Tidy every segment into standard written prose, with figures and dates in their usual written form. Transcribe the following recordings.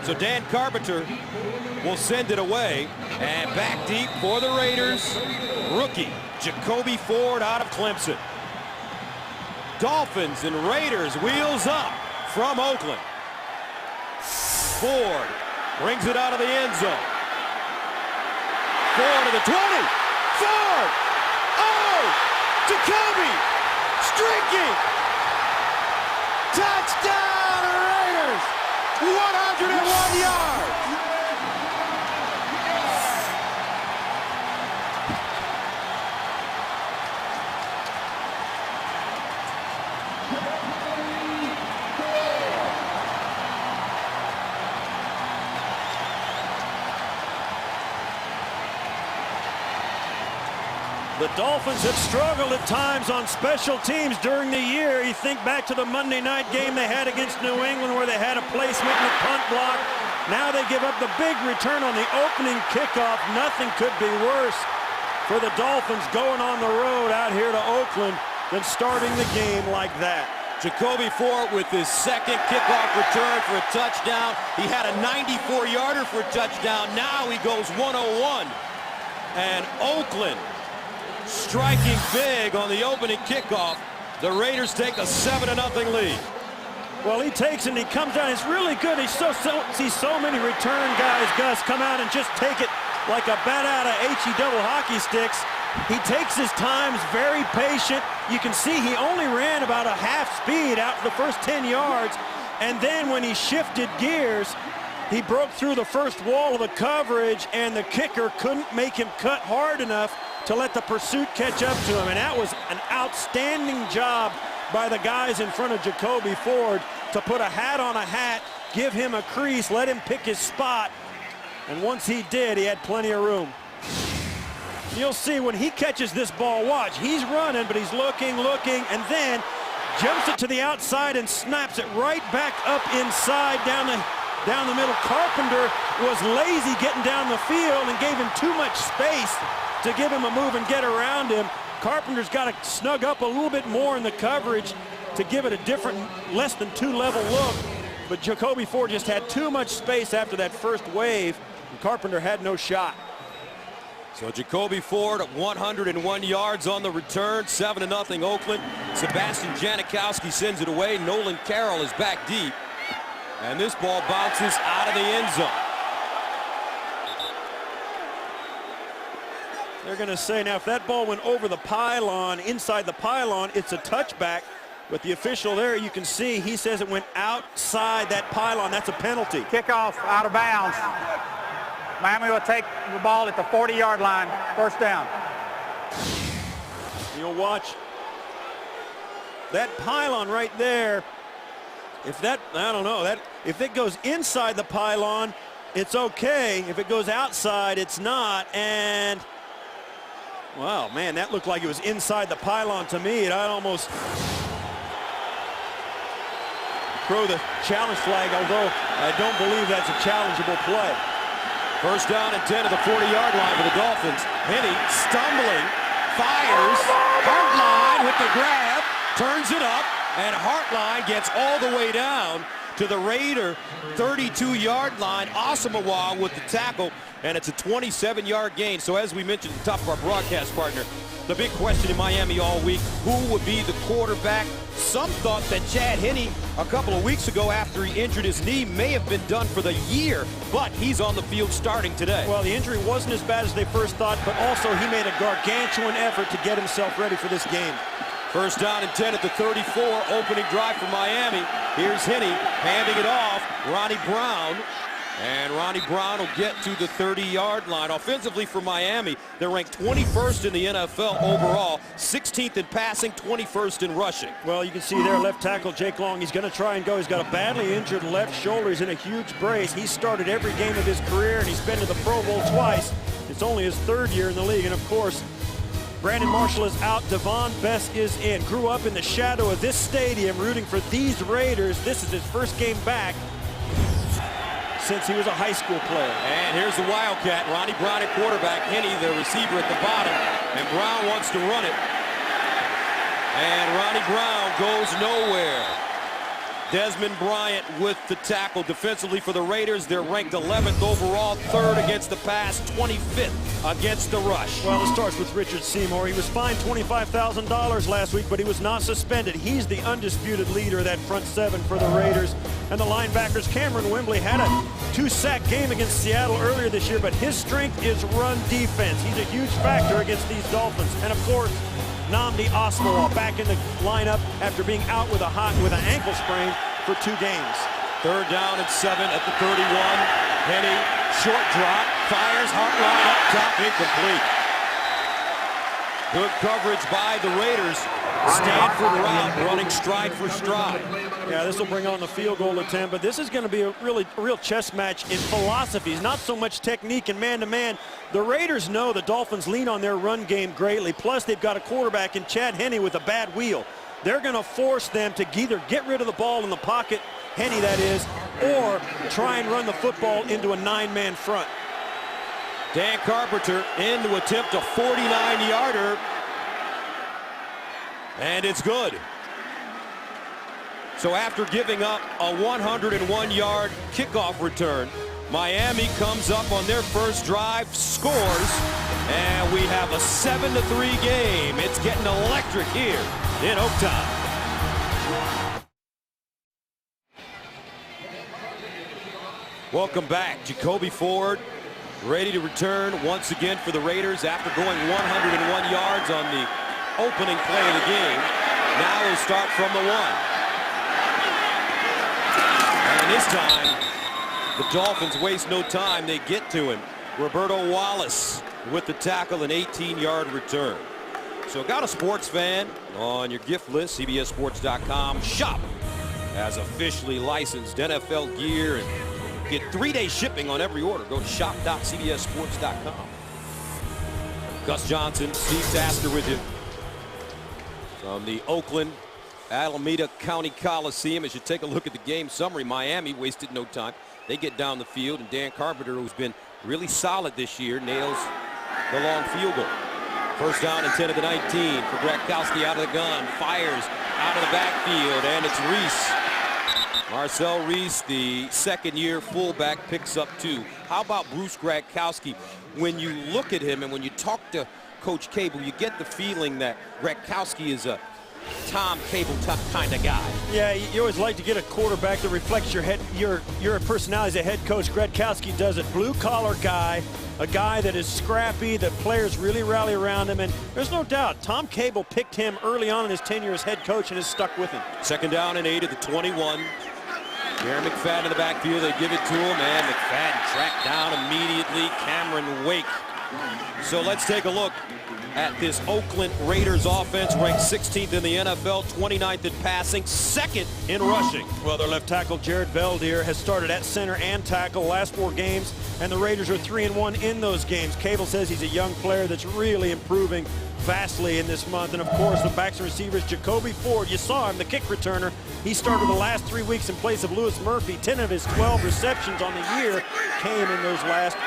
So Dan Carpenter will send it away. And back deep for the Raiders, rookie Jacoby Ford out of Clemson. Dolphins and Raiders wheels up from Oakland. Ford brings it out of the end zone. Ford to the 20. Ford! Oh! Jacoby! Streaking! Touchdown Raiders! 101 yards! The Dolphins have struggled at times on special teams during the year. You think back to the Monday night game they had against New England where they had a placement in the punt block. Now they give up the big return on the opening kickoff. Nothing could be worse for the Dolphins going on the road out here to Oakland than starting the game like that. Jacoby Ford with his second kickoff return for a touchdown. He had a 94-yarder for a touchdown. Now he goes 101. And Oakland striking big on the opening kickoff. The Raiders take a 7-0 lead. Well, he takes it and he comes down. It's really good. He sees so many return guys, Gus, come out and just take it like a bat out of HE double hockey sticks. He takes his time, is very patient. You can see he only ran about a half speed out for the first 10 yards. And then when he shifted gears, he broke through the first wall of the coverage, and the kicker couldn't make him cut hard enough to let the pursuit catch up to him. And that was an outstanding job by the guys in front of Jacoby Ford to put a hat on a hat, give him a crease, let him pick his spot. And once he did, he had plenty of room. You'll see when he catches this ball, watch, he's running, but he's looking, and then jumps it to the outside and snaps it right back up inside down the middle. Carpenter was lazy getting down the field and gave him too much space to give him a move and get around him. Carpenter's got to snug up a little bit more in the coverage to give it a different, less than two-level look. But Jacoby Ford just had too much space after that first wave, and Carpenter had no shot. So Jacoby Ford at 101 yards on the return, 7-0 Oakland. Sebastian Janikowski sends it away. Nolan Carroll is back deep. And this ball bounces out of the end zone. They're going to say now if that ball went over the pylon, inside the pylon, it's a touchback. But the official there, you can see, he says it went outside that pylon. That's a penalty. Kickoff out of bounds. Miami will take the ball at the 40-yard line. First down. You'll watch that pylon right there. If that, I don't know, that if it goes inside the pylon, it's okay. If it goes outside, it's not. And wow, man, that looked like it was inside the pylon to me. And I'd almost throw the challenge flag, although I don't believe that's a challengeable play. First down and 10 to the 40-yard line for the Dolphins. Henny stumbling, fires, Hartline with the grab, turns it up, and Hartline gets all the way down to the Raider 32-yard line. Asamoah with the tackle, and it's a 27-yard gain. So as we mentioned at the top of our broadcast partner, the big question in Miami all week, who would be the quarterback? Some thought that Chad Henne a couple of weeks ago after he injured his knee may have been done for the year, but he's on the field starting today. Well, the injury wasn't as bad as they first thought, but also he made a gargantuan effort to get himself ready for this game. First down and 10 at the 34, opening drive for Miami. Here's Henne handing it off, Ronnie Brown. And Ronnie Brown will get to the 30-yard line. Offensively for Miami, they're ranked 21st in the NFL overall, 16th in passing, 21st in rushing. Well, you can see there, left tackle Jake Long, he's going to try and go. He's got a badly injured left shoulder. He's in a huge brace. He's started every game of his career, and he's been to the Pro Bowl twice. It's only his third year in the league, and of course, Brandon Marshall is out. Devon Best is in. Grew up in the shadow of this stadium rooting for these Raiders. This is his first game back since he was a high school player. And here's the Wildcat, Ronnie Brown at quarterback, Henne the receiver at the bottom, and Brown wants to run it. And Ronnie Brown goes nowhere. Desmond Bryant with the tackle. Defensively for the Raiders, they're ranked 11th overall, 3rd against the pass, 25th against the rush. Well, it starts with Richard Seymour. He was fined $25,000 last week, but he was not suspended. He's the undisputed leader of that front seven for the Raiders. And the linebackers, Cameron Wembley had a 2-sack game against Seattle earlier this year, but his strength is run defense. He's a huge factor against these Dolphins. And of course, Nnamdi Asomugha back in the lineup after being out with an ankle sprain for 2 games. 3rd down and 7 at the 31. Henny, short drop, fires, Hartline up top, incomplete. Good coverage by the Raiders. Stanford route, running stride for stride. Yeah, this will bring on the field goal attempt, but this is going to be a real chess match in philosophies, not so much technique and man-to-man. The Raiders know the Dolphins lean on their run game greatly, plus they've got a quarterback in Chad Henne with a bad wheel. They're going to force them to either get rid of the ball in the pocket, Henne that is, or try and run the football into a 9-man front. Dan Carpenter in to attempt a 49-yarder. And it's good. So after giving up a 101-yard kickoff return, Miami comes up on their first drive, scores, and we have a 7-3 game. It's getting electric here in Oaktown. Welcome back. Jacoby Ford ready to return once again for the Raiders after going 101 yards on the opening play of the game. Now he'll start from the 1. And this time, the Dolphins waste no time. They get to him. Roberto Wallace with the tackle, an 18-yard return. So got a sports fan on your gift list, CBSSports.com. Shop as officially licensed NFL gear and get 3-day shipping on every order. Go to shop.cbssports.com. Gus Johnson, Steve Tasker with you from the Oakland Alameda County Coliseum. As you take a look at the game summary, Miami wasted no time. They get down the field, and Dan Carpenter, who's been really solid this year, nails the long field goal. 1st down and 10 of the 19 for Gronkowski out of the gun, fires out of the backfield, and it's Reese. Marcel Reese, the 2nd-year fullback, picks up 2. How about Bruce Gronkowski? When you look at him and when you talk to Coach Cable, you get the feeling that Gronkowski is a Tom Cable kind of guy. Yeah, you always like to get a quarterback that reflects your personality as a head coach. Gronkowski does it. Blue-collar guy, a guy that is scrappy, that players really rally around him, and there's no doubt Tom Cable picked him early on in his tenure as head coach and has stuck with him. 2nd down and 8 at the 21. Jerry McFadden in the backfield. They give it to him, and McFadden tracked down immediately. Cameron Wake. So let's take a look at this Oakland Raiders offense, ranked 16th in the NFL, 29th in passing, 2nd in rushing. Well, their left tackle, Jared Beldier, has started at center and tackle last 4 games, and the Raiders are 3-1 in those games. Cable says he's a young player that's really improving vastly in this month. And of course, the backs and receivers, Jacoby Ford, you saw him, the kick returner. He started the last 3 weeks in place of Lewis Murphy. 10 of his 12 receptions on the year came in those last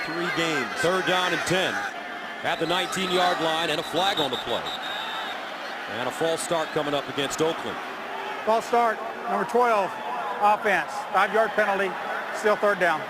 3 games. 3rd down and 10 at the 19-yard line, and a flag on the play. And a false start coming up against Oakland. False start, number 12, offense. 5-yard penalty, still 3rd down.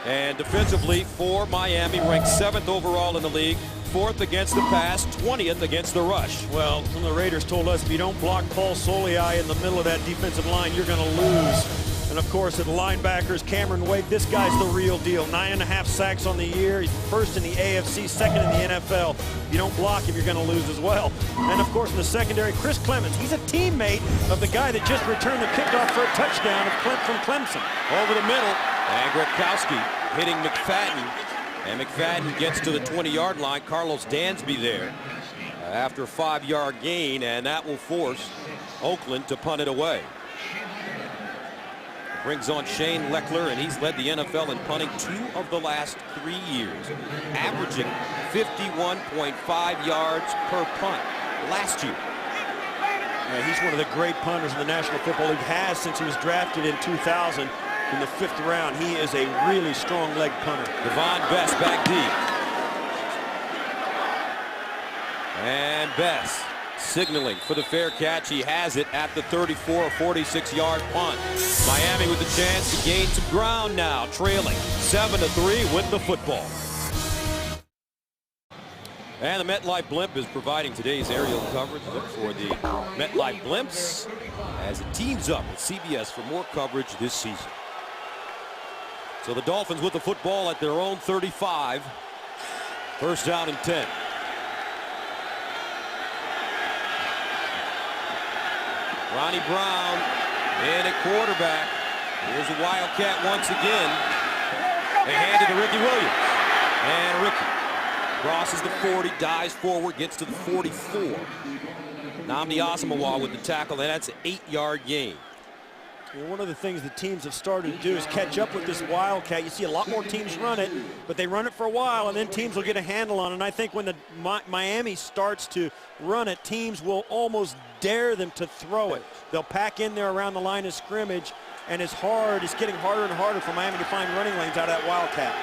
And defensively for Miami, ranked 7th overall in the league, 4th against the pass, 20th against the rush. Well, some of the Raiders told us if you don't block Paul Soliai in the middle of that defensive line, you're going to lose. And of course, at the linebackers, Cameron Wake, this guy's the real deal. 9.5 sacks on the year. He's 1st in the AFC, 2nd in the NFL. If you don't block him, you're going to lose as well. And of course, in the secondary, Chris Clemens. He's a teammate of the guy that just returned the kickoff for a touchdown from Clemson. Over the middle, and Gronkowski hitting McFadden. And McFadden gets to the 20-yard line. Carlos Dansby there after a 5-yard gain, and that will force Oakland to punt it away. Brings on Shane Leckler, and he's led the NFL in punting 2 of the last 3 years, averaging 51.5 yards per punt last year. Yeah, he's one of the great punters in the National Football League, has since he was drafted in 2000 in the 5th round. He is a really strong leg punter. Devon Bess back deep. And Bess signaling for the fair catch. He has it at the 34 or 46-yard punt. Miami with a chance to gain some ground now, trailing 7-3 with the football. And the MetLife Blimp is providing today's aerial coverage. Look for the MetLife Blimps as it teams up with CBS for more coverage this season. So the Dolphins with the football at their own 35. First down and 10. Ronnie Brown in at quarterback. Here's a Wildcat once again. They hand it to Ricky Williams. And Ricky crosses the 40, dives forward, gets to the 44. Nnamdi Asomugha with the tackle, and that's an 8-yard gain. Well, one of the things the teams have started to do is catch up with this Wildcat. You see a lot more teams run it, but they run it for a while, and then teams will get a handle on it. And I think when the Miami starts to run it, teams will almost dare them to throw it. They'll pack in there around the line of scrimmage, and it's getting harder and harder for Miami to find running lanes out of that Wildcat.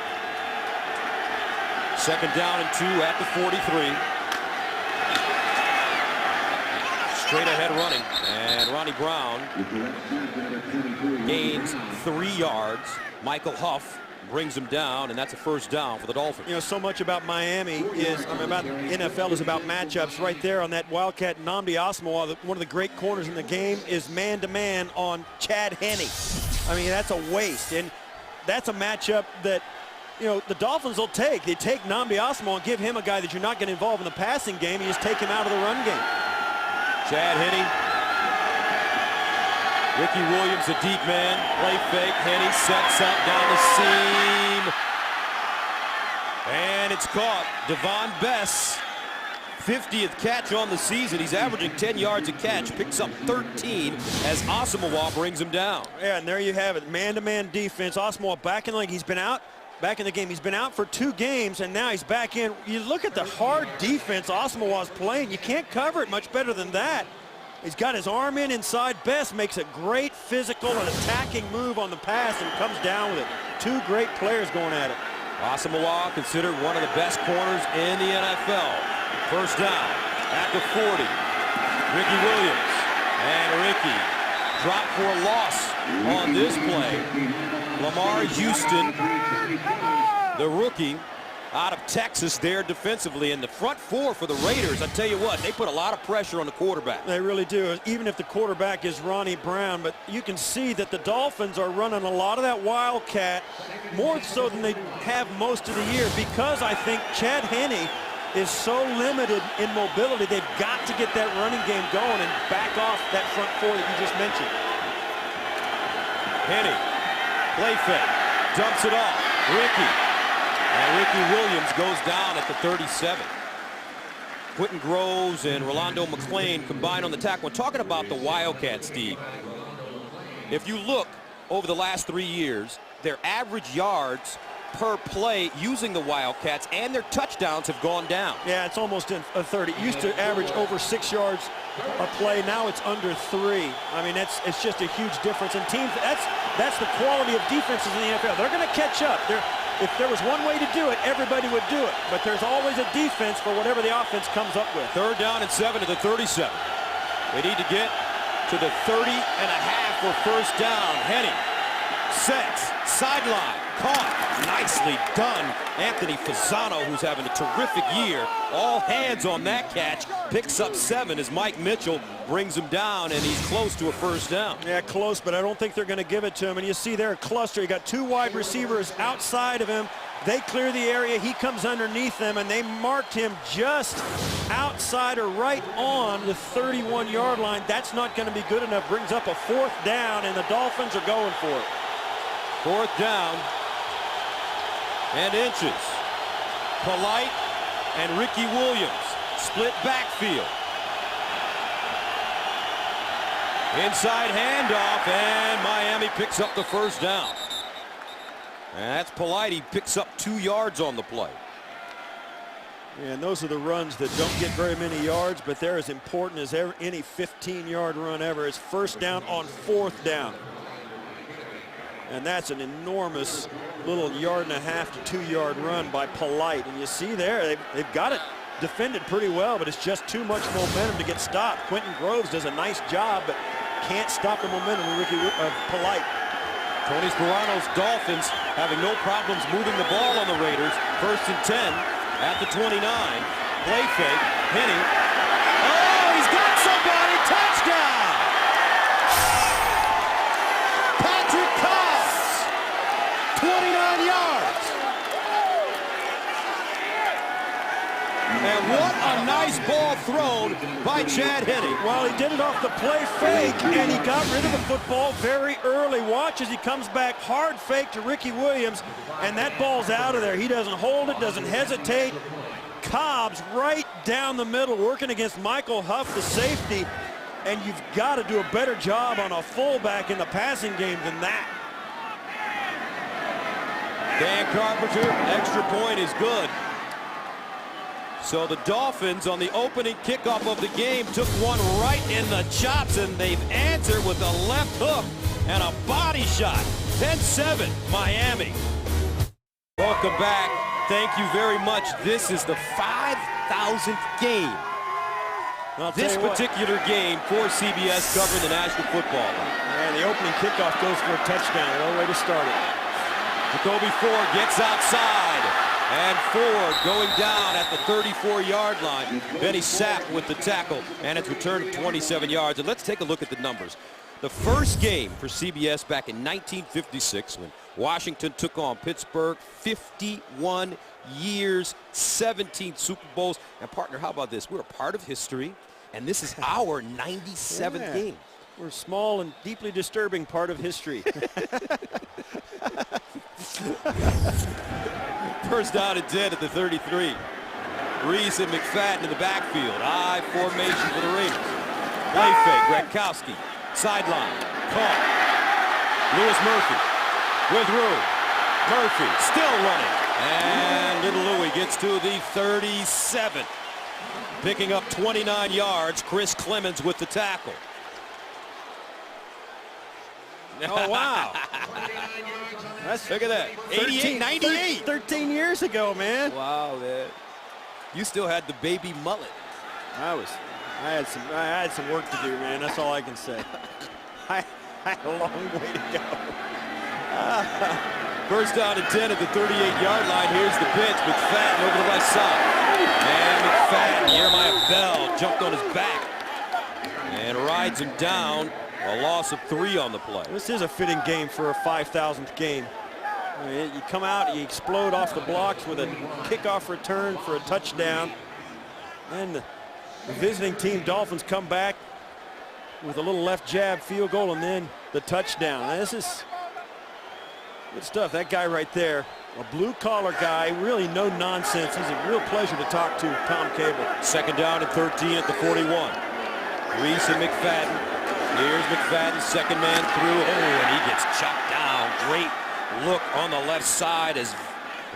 Second down and 2 at the 43. Straight ahead running, and Ronnie Brown gains 3 yards. Michael Huff brings him down, and that's a first down for the Dolphins. You know, so much about Miami is, about NFL is about matchups. Right there on that Wildcat, Nnamdi Asomugha, one of the great corners in the game, is man-to-man on Chad Henne. I mean, that's a waste, and that's a matchup that, you know, the Dolphins will take. They take Nnamdi Asomugha and give him a guy that you're not going to involve in the passing game. You just take him out of the run game. Chad Henne. Ricky Williams, a deep man. Play fake. Henne sets up down the seam. And it's caught. Devon Bess, 50th catch on the season. He's averaging 10 yards a catch. Picks up 13 as Asomugha brings him down. Yeah, and there you have it. Man-to-man defense. Asomugha back in the league. He's been out. Back in the game. He's been out for 2 games, and now he's back in. You look at the hard defense Asomugha's playing. You can't cover it much better than that. He's got his arm in inside. Best makes a great physical and attacking move on the pass and comes down with it. 2 great players going at it. Asomugha considered one of the best corners in the NFL. First down at the 40. Ricky Williams. And Ricky dropped for a loss on this play. Lamar Houston, the rookie out of Texas there defensively. In the front 4 for the Raiders, I tell you what, they put a lot of pressure on the quarterback. They really do, even if the quarterback is Ronnie Brown. But you can see that the Dolphins are running a lot of that Wildcat, more so than they have most of the year, because I think Chad Henne is so limited in mobility. They've got to get that running game going and back off that front 4 that you just mentioned. Henne, play fake, dumps it off. Ricky. And Ricky Williams goes down at the 37. Quentin Groves and Rolando McClain combined on the tackle. We're talking about the Wildcat, Steve. If you look over the last 3 years, their average yards per play using the Wildcats and their touchdowns have gone down. Yeah, it's almost a 30. It used to average over 6 yards a play. Now it's under 3. I mean, it's just a huge difference. And teams, that's the quality of defenses in the NFL. They're going to catch up. If there was one way to do it, everybody would do it. But there's always a defense for whatever the offense comes up with. Third down and 7 to the 37. They need to get to the 30.5 for first down. Henne sets, sideline, caught. Nicely done. Anthony Fasano, who's having a terrific year. All hands on that catch. Picks up 7 as Mike Mitchell brings him down, and he's close to a first down. Yeah, close, but I don't think they're going to give it to him. And you see there a cluster. You got 2 wide receivers outside of him. They clear the area. He comes underneath them, and they marked him just outside or right on the 31-yard line. That's not going to be good enough. Brings up a 4th down, and the Dolphins are going for it. 4th down and inches. Polite and Ricky Williams split backfield. Inside handoff, and Miami picks up the first down. And that's Polite. He picks up 2 yards on the play. And those are the runs that don't get very many yards, but they're as important as any 15-yard run ever. It's first down on 4th down. And that's an enormous little 1.5 to 2 yard run by Polite. And you see there, they've got it defended pretty well, but it's just too much momentum to get stopped. Quentin Groves does a nice job, but can't stop the momentum of Polite. Tony Sperano's Dolphins having no problems moving the ball on the Raiders. 1st and 10 at the 29. Play fake. Henny. Oh, he's got somebody. Touchdown! Patrick Cobbs. 29 yards. And what a nice ball thrown by Chad Henne. Well, he did it off the play fake, and he got rid of the football very early. Watch as he comes back, hard fake to Ricky Williams, and that ball's out of there. He doesn't hold it, doesn't hesitate. Cobbs right down the middle, working against Michael Huff, the safety, and you've got to do a better job on a fullback in the passing game than that. Dan Carpenter, extra point is good. So the Dolphins on the opening kickoff of the game took one right in the chops, and they've answered with a left hook and a body shot. 10-7 Miami. Welcome back. Thank you very much. This is the 5,000th game. This particular game for CBS covering the National Football League. And the opening kickoff goes for a touchdown. No way to start it. Jacoby Ford gets outside. And Ford going down at the 34-yard line. Benny Sapp with the tackle, and it's returned of 27 yards. And let's take a look at the numbers. The first game for CBS back in 1956 when Washington took on Pittsburgh. 51 years, 17 Super Bowls. And partner, how about this? We're a part of history, and this is our 97th game. We're a small and deeply disturbing part of history. First down and 10 at the 33. Reese and McFadden in the backfield. I formation for the Raiders. Play fake. Gronkowski. Sideline. Caught. Louis Murphy with room. Murphy still running. And little Louis gets to the 37. Picking up 29 yards. Chris Clemens with the tackle. Oh, wow. Look at that. 88, 98. 13 years ago, man. Wow, man. You still had the baby mullet. I had some work to do, man. That's all I can say. I had a long way to go. First down and 10 at the 38-yard line. Here's the pitch. McFadden over the left side. And McFadden, Jeremiah Bell jumped on his back and rides him down. A loss of 3 on the play. This is a fitting game for a 5,000th game. I mean, you come out, you explode off the blocks with a kickoff return for a touchdown. And the visiting team Dolphins come back with a little left jab field goal and then the touchdown. Now, this is good stuff. That guy right there, a blue-collar guy, really no nonsense. He's a real pleasure to talk to, Tom Cable. Second down and 13 at the 41. Reese and McFadden. Here's McFadden, second man through. Oh, and he gets chopped down. Great look on the left side as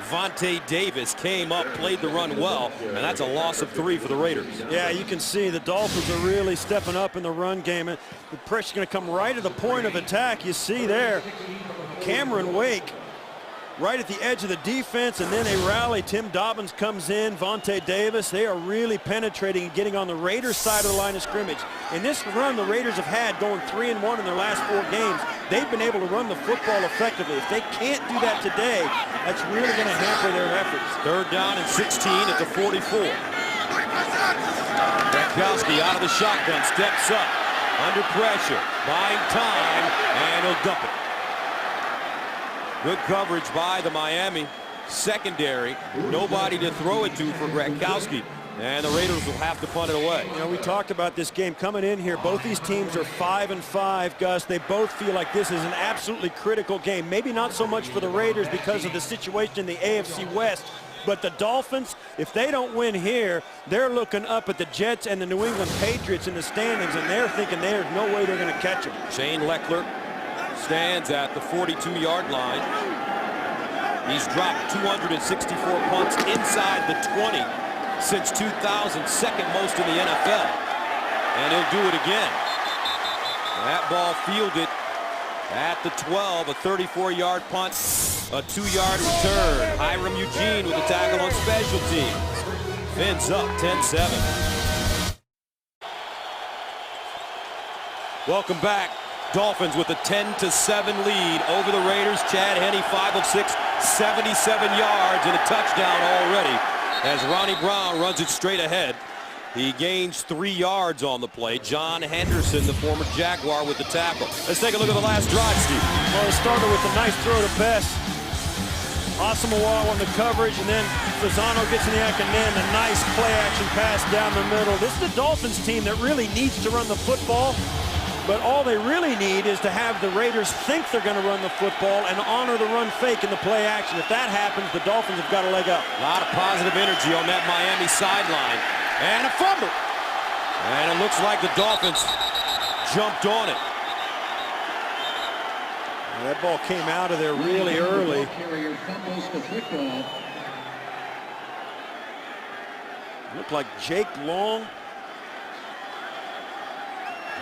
Vontae Davis came up, played the run well, and that's a loss of 3 for the Raiders. Yeah, you can see the Dolphins are really stepping up in the run game. And the pressure's going to come right at the point of attack. You see there, Cameron Wake right at the edge of the defense, and then they rally. Tim Dobbins comes in, Vontae Davis. They are really penetrating and getting on the Raiders side of the line of scrimmage. In this run the Raiders have had, going 3-1 in their last 4 games, they've been able to run the football effectively. If they can't do that today, that's really going to hamper their efforts. Third down and 16 at the 44. Gronkowski out of the shotgun, steps up, under pressure, buying time, and he'll dump it. Good coverage by the Miami secondary. Nobody to throw it to for Gronkowski. And the Raiders will have to punt it away. You know, we talked about this game coming in here. Both these teams are 5-5, Gus. They both feel like this is an absolutely critical game. Maybe not so much for the Raiders because of the situation in the AFC West. But the Dolphins, if they don't win here, they're looking up at the Jets and the New England Patriots in the standings, and they're thinking there's no way they're going to catch them. Shane Leckler stands at the 42-yard line. He's dropped 264 punts inside the 20 since 2000, second most in the NFL. And he'll do it again. That ball fielded at the 12, a 34-yard punt, a 2-yard return. Hiram Eugene with a tackle on special teams. Fins up 10-7. Welcome back. Dolphins with a 10-7 lead over the Raiders. Chad Henne, 5 of 6, 77 yards and a touchdown already as Ronnie Brown runs it straight ahead. He gains 3 yards on the play. John Henderson, the former Jaguar, with the tackle. Let's take a look at the last drive, Steve. Well, it started with a nice throw to Best. Asamoah on the coverage, and then Fasano gets in the act, and then a nice play-action pass down the middle. This is the Dolphins team that really needs to run the football, but all they really need is to have the Raiders think they're going to run the football and honor the run fake in the play action. If that happens, the Dolphins have got a leg up. A lot of positive energy on that Miami sideline. And a fumble. And it looks like the Dolphins jumped on it. That ball came out of there really early. Looked like Jake Long.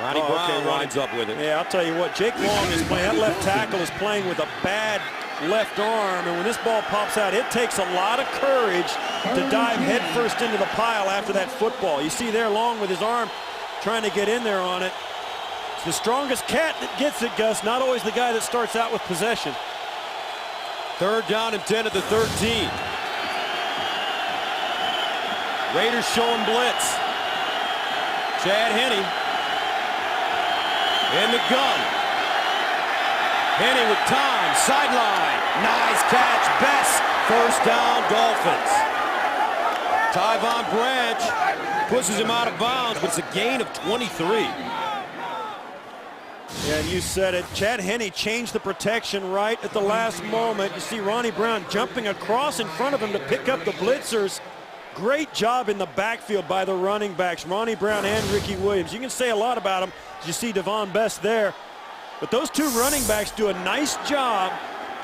Ronnie Brown winds up with it. Yeah, I'll tell you what, Jake Long is playing. That left tackle is playing with a bad left arm, and when this ball pops out, it takes a lot of courage to dive headfirst into the pile after that football. You see there, Long with his arm trying to get in there on it. It's the strongest cat that gets it, Gus, not always the guy that starts out with possession. 3rd down and 10 at the 13. Raiders showing blitz. Chad Henne in the gun. Henne with time, sideline. Nice catch, Best. 1st down, Dolphins. Tyvon Branch pushes him out of bounds, but it's a gain of 23. Yeah, and you said it. Chad Henne changed the protection right at the last moment. You see Ronnie Brown jumping across in front of him to pick up the blitzers. Great job in the backfield by the running backs, Ronnie Brown and Ricky Williams. You can say a lot about them. You see Devon Best there. But those 2 running backs do a nice job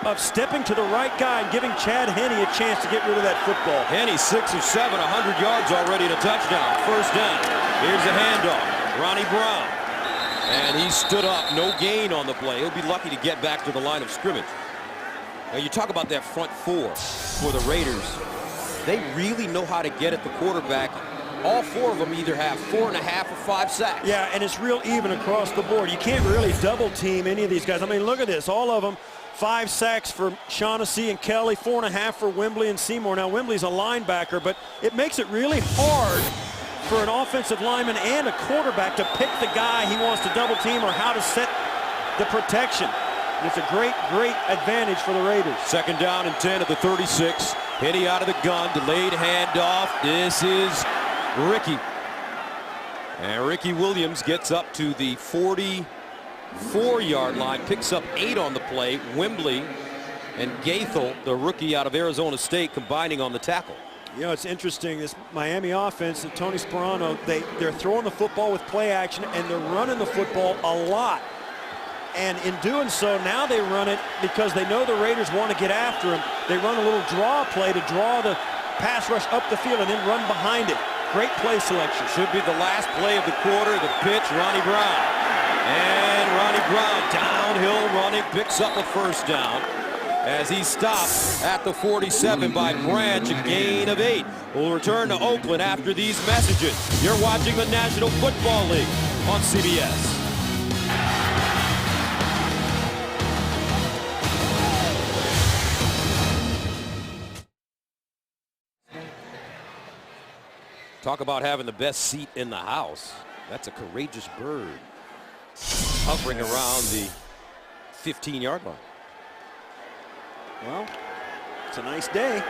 of stepping to the right guy and giving Chad Henne a chance to get rid of that football. Henne 6 of 7, 100 yards already and a touchdown. 1st down. Here's a handoff. Ronnie Brown. And he stood up. No gain on the play. He'll be lucky to get back to the line of scrimmage. Now you talk about that front 4 for the Raiders. They really know how to get at the quarterback. All 4 of them either have 4.5 or 5 sacks. Yeah, and it's real even across the board. You can't really double team any of these guys. I mean, look at this. All of them, 5 sacks for Shaughnessy and Kelly, 4.5 for Wembley and Seymour. Now, Wembley's a linebacker, but it makes it really hard for an offensive lineman and a quarterback to pick the guy he wants to double team or how to set the protection. And it's a great, great advantage for the Raiders. 2nd down and 10 at the 36. Henne out of the gun, delayed handoff. This is Ricky. And Ricky Williams gets up to the 44-yard line, picks up 8 on the play. Wembley and Gaithel, the rookie out of Arizona State, combining on the tackle. You know, it's interesting, this Miami offense and Tony Sperano, they're throwing the football with play action and they're running the football a lot. And in doing so, now they run it because they know the Raiders want to get after them. They run a little draw play to draw the pass rush up the field and then run behind it. Great play selection. Should be the last play of the quarter. The pitch, Ronnie Brown. And Ronnie Brown downhill running, picks up a 1st down as he stops at the 47 by Branch, a gain of 8. We'll return to Oakland after these messages. You're watching the National Football League on CBS. Talk about having the best seat in the house. That's a courageous bird hovering around the 15-yard line. Well, it's a nice day.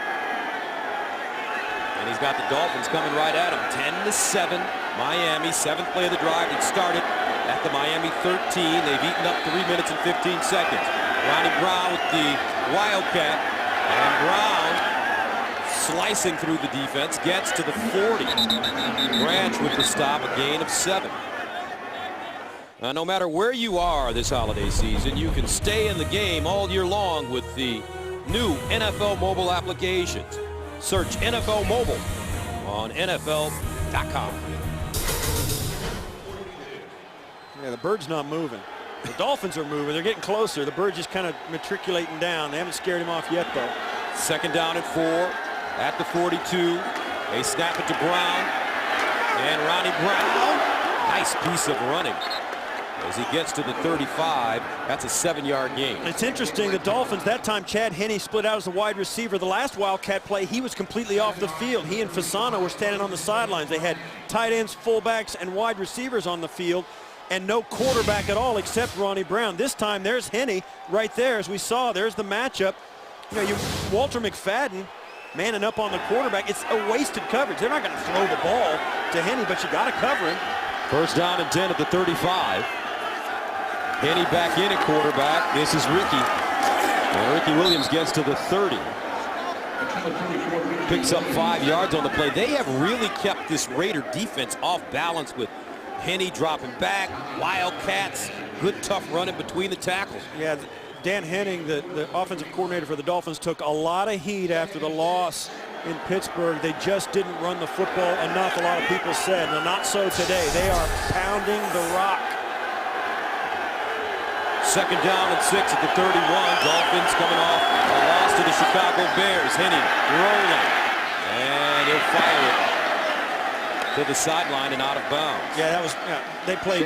And he's got the Dolphins coming right at him. 10-7, Miami. 7th play of the drive. It started at the Miami 13. They've eaten up 3 minutes and 15 seconds. Ronnie Brown with the Wildcat. And Brown slicing through the defense, gets to the 40. Branch with the stop, a gain of 7. Now, no matter where you are this holiday season, you can stay in the game all year long with the new NFL mobile applications. Search NFL Mobile on NFL.com. Yeah, the bird's not moving. The Dolphins are moving. They're getting closer. The bird's just kind of matriculating down. They haven't scared him off yet, though. 2nd down and 4 at the 42. They snap it to Brown. And Ronnie Brown, nice piece of running. As he gets to the 35, that's a 7-yard gain. It's interesting, the Dolphins, that time Chad Henne split out as a wide receiver. The last Wildcat play, he was completely off the field. He and Fasano were standing on the sidelines. They had tight ends, fullbacks, and wide receivers on the field, and no quarterback at all except Ronnie Brown. This time, there's Henne right there. As we saw, there's the matchup. You know, Walter McFadden manning up on the quarterback. It's a wasted coverage. They're not going to throw the ball to Henne, but you got to cover him. First down and 10 at the 35. Henne back in at quarterback. This is Ricky. And Ricky Williams gets to the 30. Picks up 5 yards on the play. They have really kept this Raider defense off balance with Henne dropping back, Wildcats, good tough running between the tackles. Yeah, Dan Henning, the offensive coordinator for the Dolphins, took a lot of heat after the loss in Pittsburgh. They just didn't run the football enough, a lot of people said. Now, not so today. They are pounding the rock. Second down and 6 at the 31. Dolphins coming off a loss to the Chicago Bears. Henne rolling. And he'll fire it to the sideline and out of bounds. Yeah, that was, they played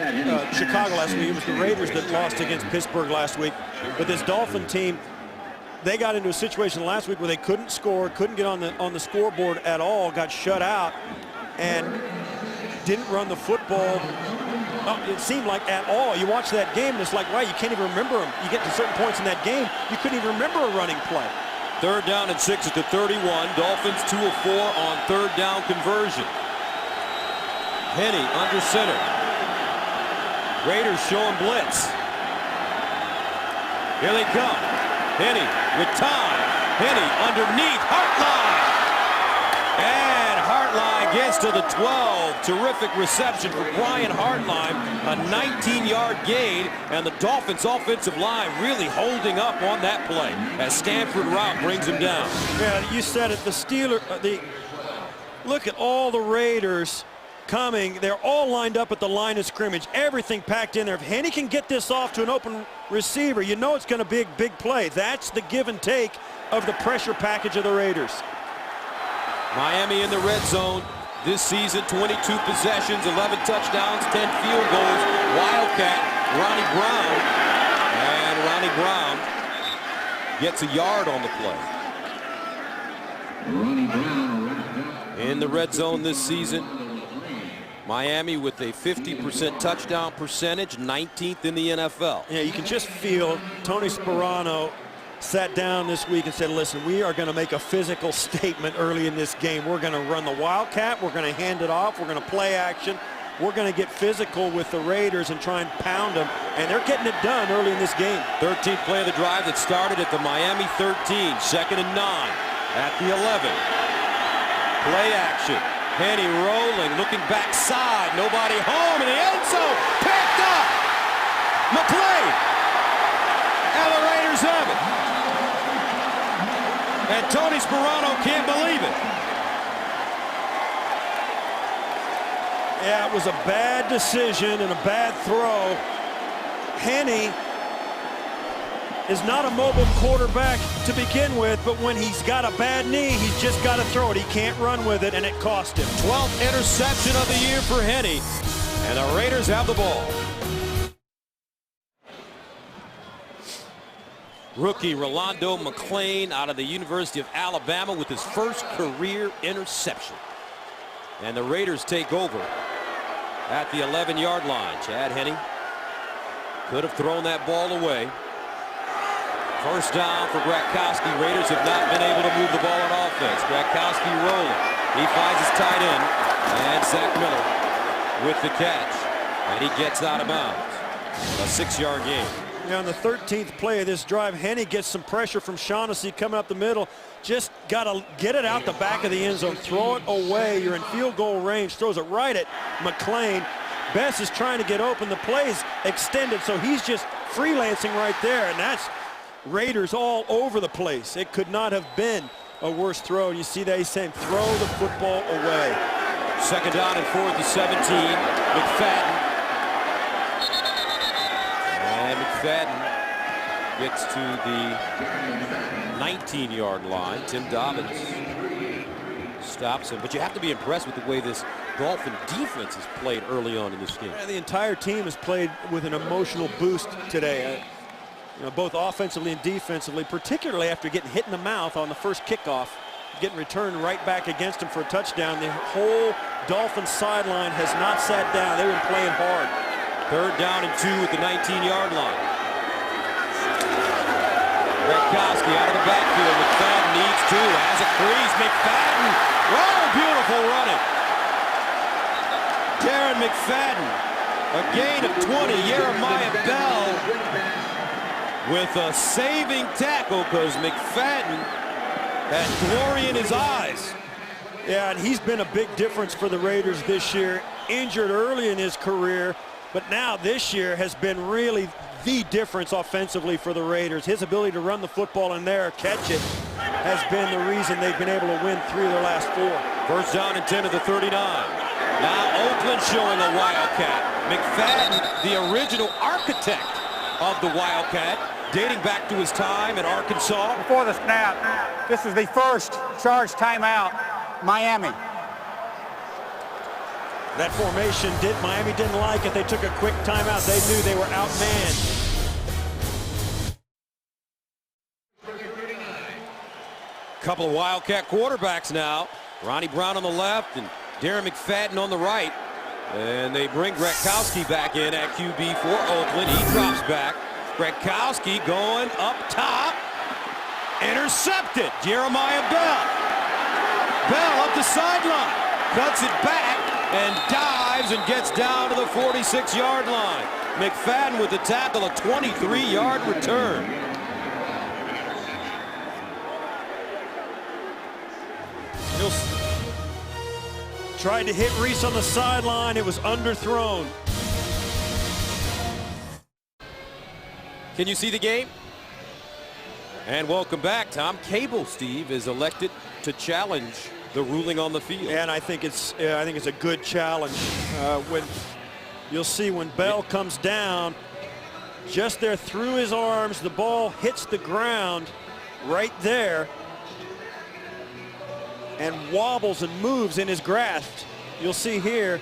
Chicago last week. It was the Raiders that lost against Pittsburgh last week. But this Dolphin team, they got into a situation last week where they couldn't score, couldn't get on the scoreboard at all, got shut out, and didn't run the football. It seemed like at all. You watch that game, and it's like, wow, you can't even remember them. You get to certain points in that game, you couldn't even remember a running play. Third down and 6 at the 31. Dolphins 2 of 4 on third down conversion. Henne under center. Raiders showing blitz. Here they come. Henne with time. Henne underneath. Hartline. And Hartline gets to the 12. Terrific reception for Brian Hartline. A 19-yard gain. And the Dolphins offensive line really holding up on that play as Stanford route brings him down. Yeah, you said it. The Steelers, look at all the Raiders coming. They're all lined up at the line of scrimmage. Everything packed in there. If Henne can get this off to an open receiver, you know it's going to be a big play. That's the give and take of the pressure package of the Raiders. Miami in the red zone this season, 22 possessions, 11 touchdowns, 10 field goals. Wildcat, Ronnie Brown. And Ronnie Brown gets a yard on the play. In the red zone this season, Miami with a 50% touchdown percentage, 19th in the NFL. Yeah, you can just feel Tony Sparano sat down this week and said, listen, we are going to make a physical statement early in this game. We're going to run the Wildcat. We're going to hand it off. We're going to play action. We're going to get physical with the Raiders and try and pound them. And they're getting it done early in this game. 13th play of the drive that started at the Miami 13. Second and 9 at the 11. Play action. Henne rolling, looking backside, nobody home in the end zone, picked up, McClain, and the Raiders have it. And Tony Sparano can't believe it. Yeah, it was a bad decision and a bad throw. Henne is not a mobile quarterback to begin with, but when he's got a bad knee, he's just got to throw it. He can't run with it, and it cost him. 12th interception of the year for Henne, and the Raiders have the ball. Rookie Rolando McClain out of the University of Alabama with his first career interception. And the Raiders take over at the 11-yard line. Chad Henne could have thrown that ball away. First down for Grakowski. Raiders have not been able to move the ball on offense. Grakowski rolling. He finds his tight end. And Zach Miller with the catch. And he gets out of bounds. A 6-yard gain. Now on the 13th play of this drive, Henne gets some pressure from Shaughnessy coming up the middle. Just got to get it out the back of the end zone. Throw it away. You're in field goal range. Throws it right at McClain. Bess is trying to get open. The play's extended, so he's just freelancing right there. And that's Raiders all over the place. It could not have been a worse throw. You see that he's saying throw the football away. Second down and 4 at the 17. McFadden. And McFadden gets to the 19-yard line. Tim Dobbins stops him. But you have to be impressed with the way this Dolphin defense has played early on in this game. The entire team has played with an emotional boost today. Both offensively and defensively, particularly after getting hit in the mouth on the first kickoff, getting returned right back against him for a touchdown. The whole Dolphins sideline has not sat down. They've been playing hard. 3rd down and 2 at the 19-yard line. Redkowski out of the backfield. McFadden needs 2. Has a crease. McFadden. Oh, beautiful running. Darren McFadden. A gain of 20. Jeremiah Bell with a saving tackle because McFadden had glory in his eyes. Yeah, and he's been a big difference for the Raiders this year. Injured early in his career, but now this year has been really the difference offensively for the Raiders. His ability to run the football in there, catch it, has been the reason they've been able to win 3 of their last 4. 1st down and 10 at the 39. Now Oakland showing a Wildcat. McFadden, the original architect of the Wildcat, dating back to his time in Arkansas. Before the snap, this is the first charge timeout, Miami. That formation, Miami didn't like it. They took a quick timeout. They knew they were outmanned. Couple of Wildcat quarterbacks now. Ronnie Brown on the left and Darren McFadden on the right. And they bring Redkowski back in at QB for Oakland. He drops back. Redkowski going up top. Intercepted. Jeremiah Bell. Bell up the sideline. Cuts it back and dives and gets down to the 46-yard line. McFadden with the tackle, a 23-yard return. Tried to hit Reese on the sideline. It was underthrown. Can you see the game? And welcome back. Tom Cable, Steve, is elected to challenge the ruling on the field. And I think it's a good challenge. When you'll see when Bell comes down, just there through his arms, the ball hits the ground right there and wobbles and moves in his grasp. You'll see here.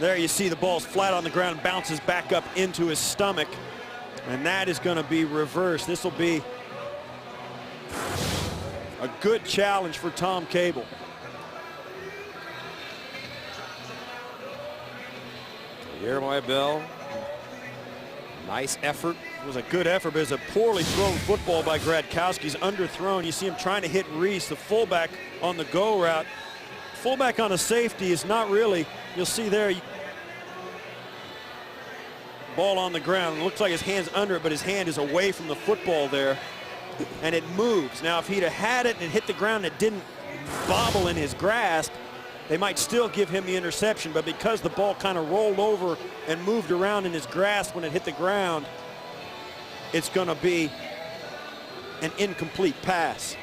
There you see the ball's flat on the ground, bounces back up into his stomach. And that is going to be reversed. This will be a good challenge for Tom Cable. Jeremiah Bell, nice effort. It was a good effort, but it was a poorly thrown football by Gradkowski's underthrown. You see him trying to hit Reese, the fullback on the go route. Fullback on a safety is not really, you'll see there, ball on the ground. It looks like his hand's under it, but his hand is away from the football there, and it moves. Now, if he'd have had it and it hit the ground and it didn't bobble in his grasp, they might still give him the interception, but because the ball kind of rolled over and moved around in his grasp when it hit the ground, it's going to be an incomplete pass.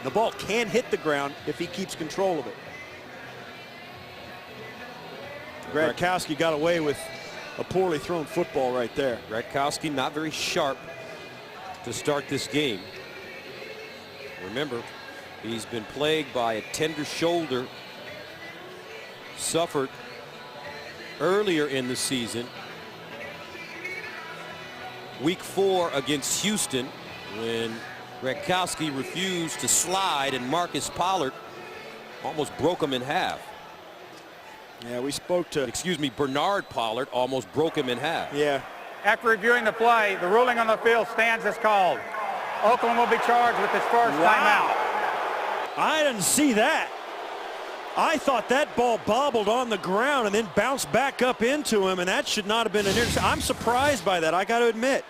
The ball can hit the ground if he keeps control of it. Gradkowski got away with a poorly thrown football right there. Redkowski not very sharp to start this game. Remember, he's been plagued by a tender shoulder, suffered earlier in the season. Week 4 against Houston, when Redkowski refused to slide and Marcus Pollard almost broke him in half. Yeah, we spoke to... Bernard Pollard almost broke him in half. Yeah. After reviewing the play, the ruling on the field stands as called. Oakland will be charged with its first timeout. I didn't see that. I thought that ball bobbled on the ground and then bounced back up into him, and that should not have been an interception. I'm surprised by that, I got to admit.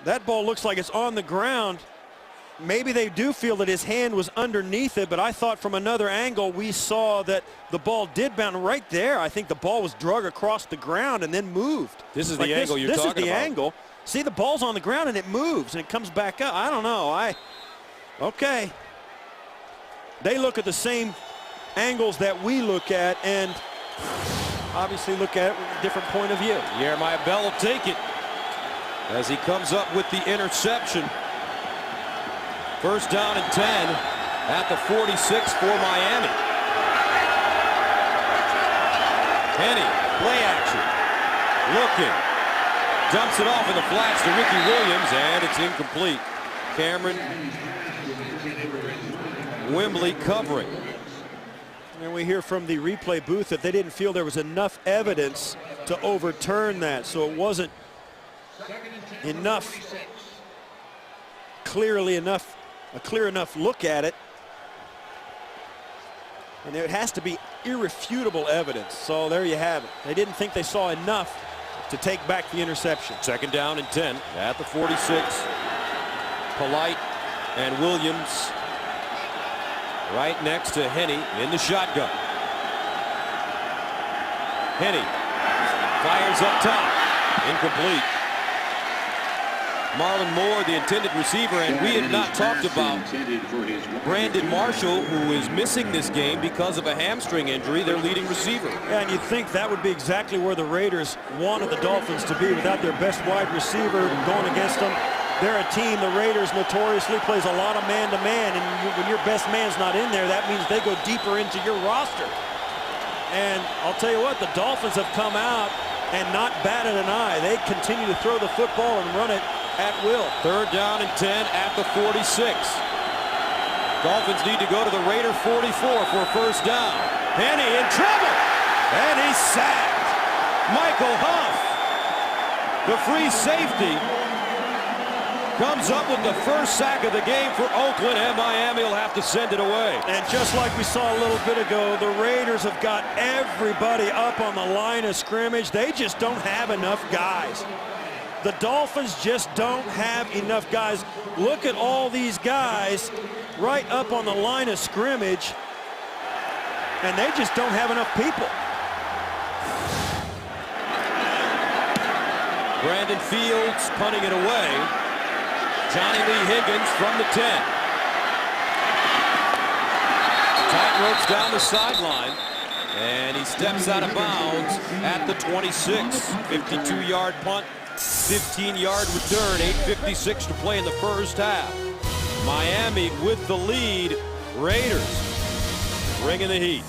That ball looks like it's on the ground. Maybe they do feel that his hand was underneath it, but I thought from another angle we saw that the ball did bounce right there. I think the ball was drug across the ground and then moved. This is the angle you're talking about. This is the angle. See, the ball's on the ground and it moves and it comes back up. I don't know. Okay. They look at the same angles that we look at and obviously look at it from a different point of view. Jeremiah Bell will take it as he comes up with the interception. First down and 10 at the 46 for Miami. Henny, play action. Looking. Dumps it off in the flats to Ricky Williams, and it's incomplete. Cameron Wembley covering. And we hear from the replay booth that they didn't feel there was enough evidence to overturn that, so it wasn't enough, a clear enough look at it. And there has to be irrefutable evidence. So there you have it. They didn't think they saw enough to take back the interception. Second down and 10 at the 46. Polite and Williams right next to Henny in the shotgun. Henny fires up top. Incomplete. Marlon Moore, the intended receiver, and we had not talked about Brandon Marshall, who is missing this game because of a hamstring injury, their leading receiver. Yeah, and you'd think that would be exactly where the Raiders wanted the Dolphins to be without their best wide receiver going against them. They're a team, the Raiders notoriously plays a lot of man-to-man, and when your best man's not in there, that means they go deeper into your roster. And I'll tell you what, the Dolphins have come out and not batted an eye. They continue to throw the football and run it at will. Third down and 10 at the 46. Dolphins need to go to the Raider 44 for a first down. Henny in trouble, and he's sacked. Michael Huff, the free safety, comes up with the first sack of the game for Oakland, and Miami will have to send it away. And just like we saw a little bit ago, the Raiders have got everybody up on the line of scrimmage. They just don't have enough guys. The Dolphins just don't have enough guys. Look at all these guys right up on the line of scrimmage, and they just don't have enough people. Brandon Fields punting it away. Johnny Lee Higgins from the 10. Tight ropes down the sideline, and he steps out of bounds at the 26. 52-yard punt, 15-yard return, 8:56 to play in the first half. Miami with the lead. Raiders bringing the heat.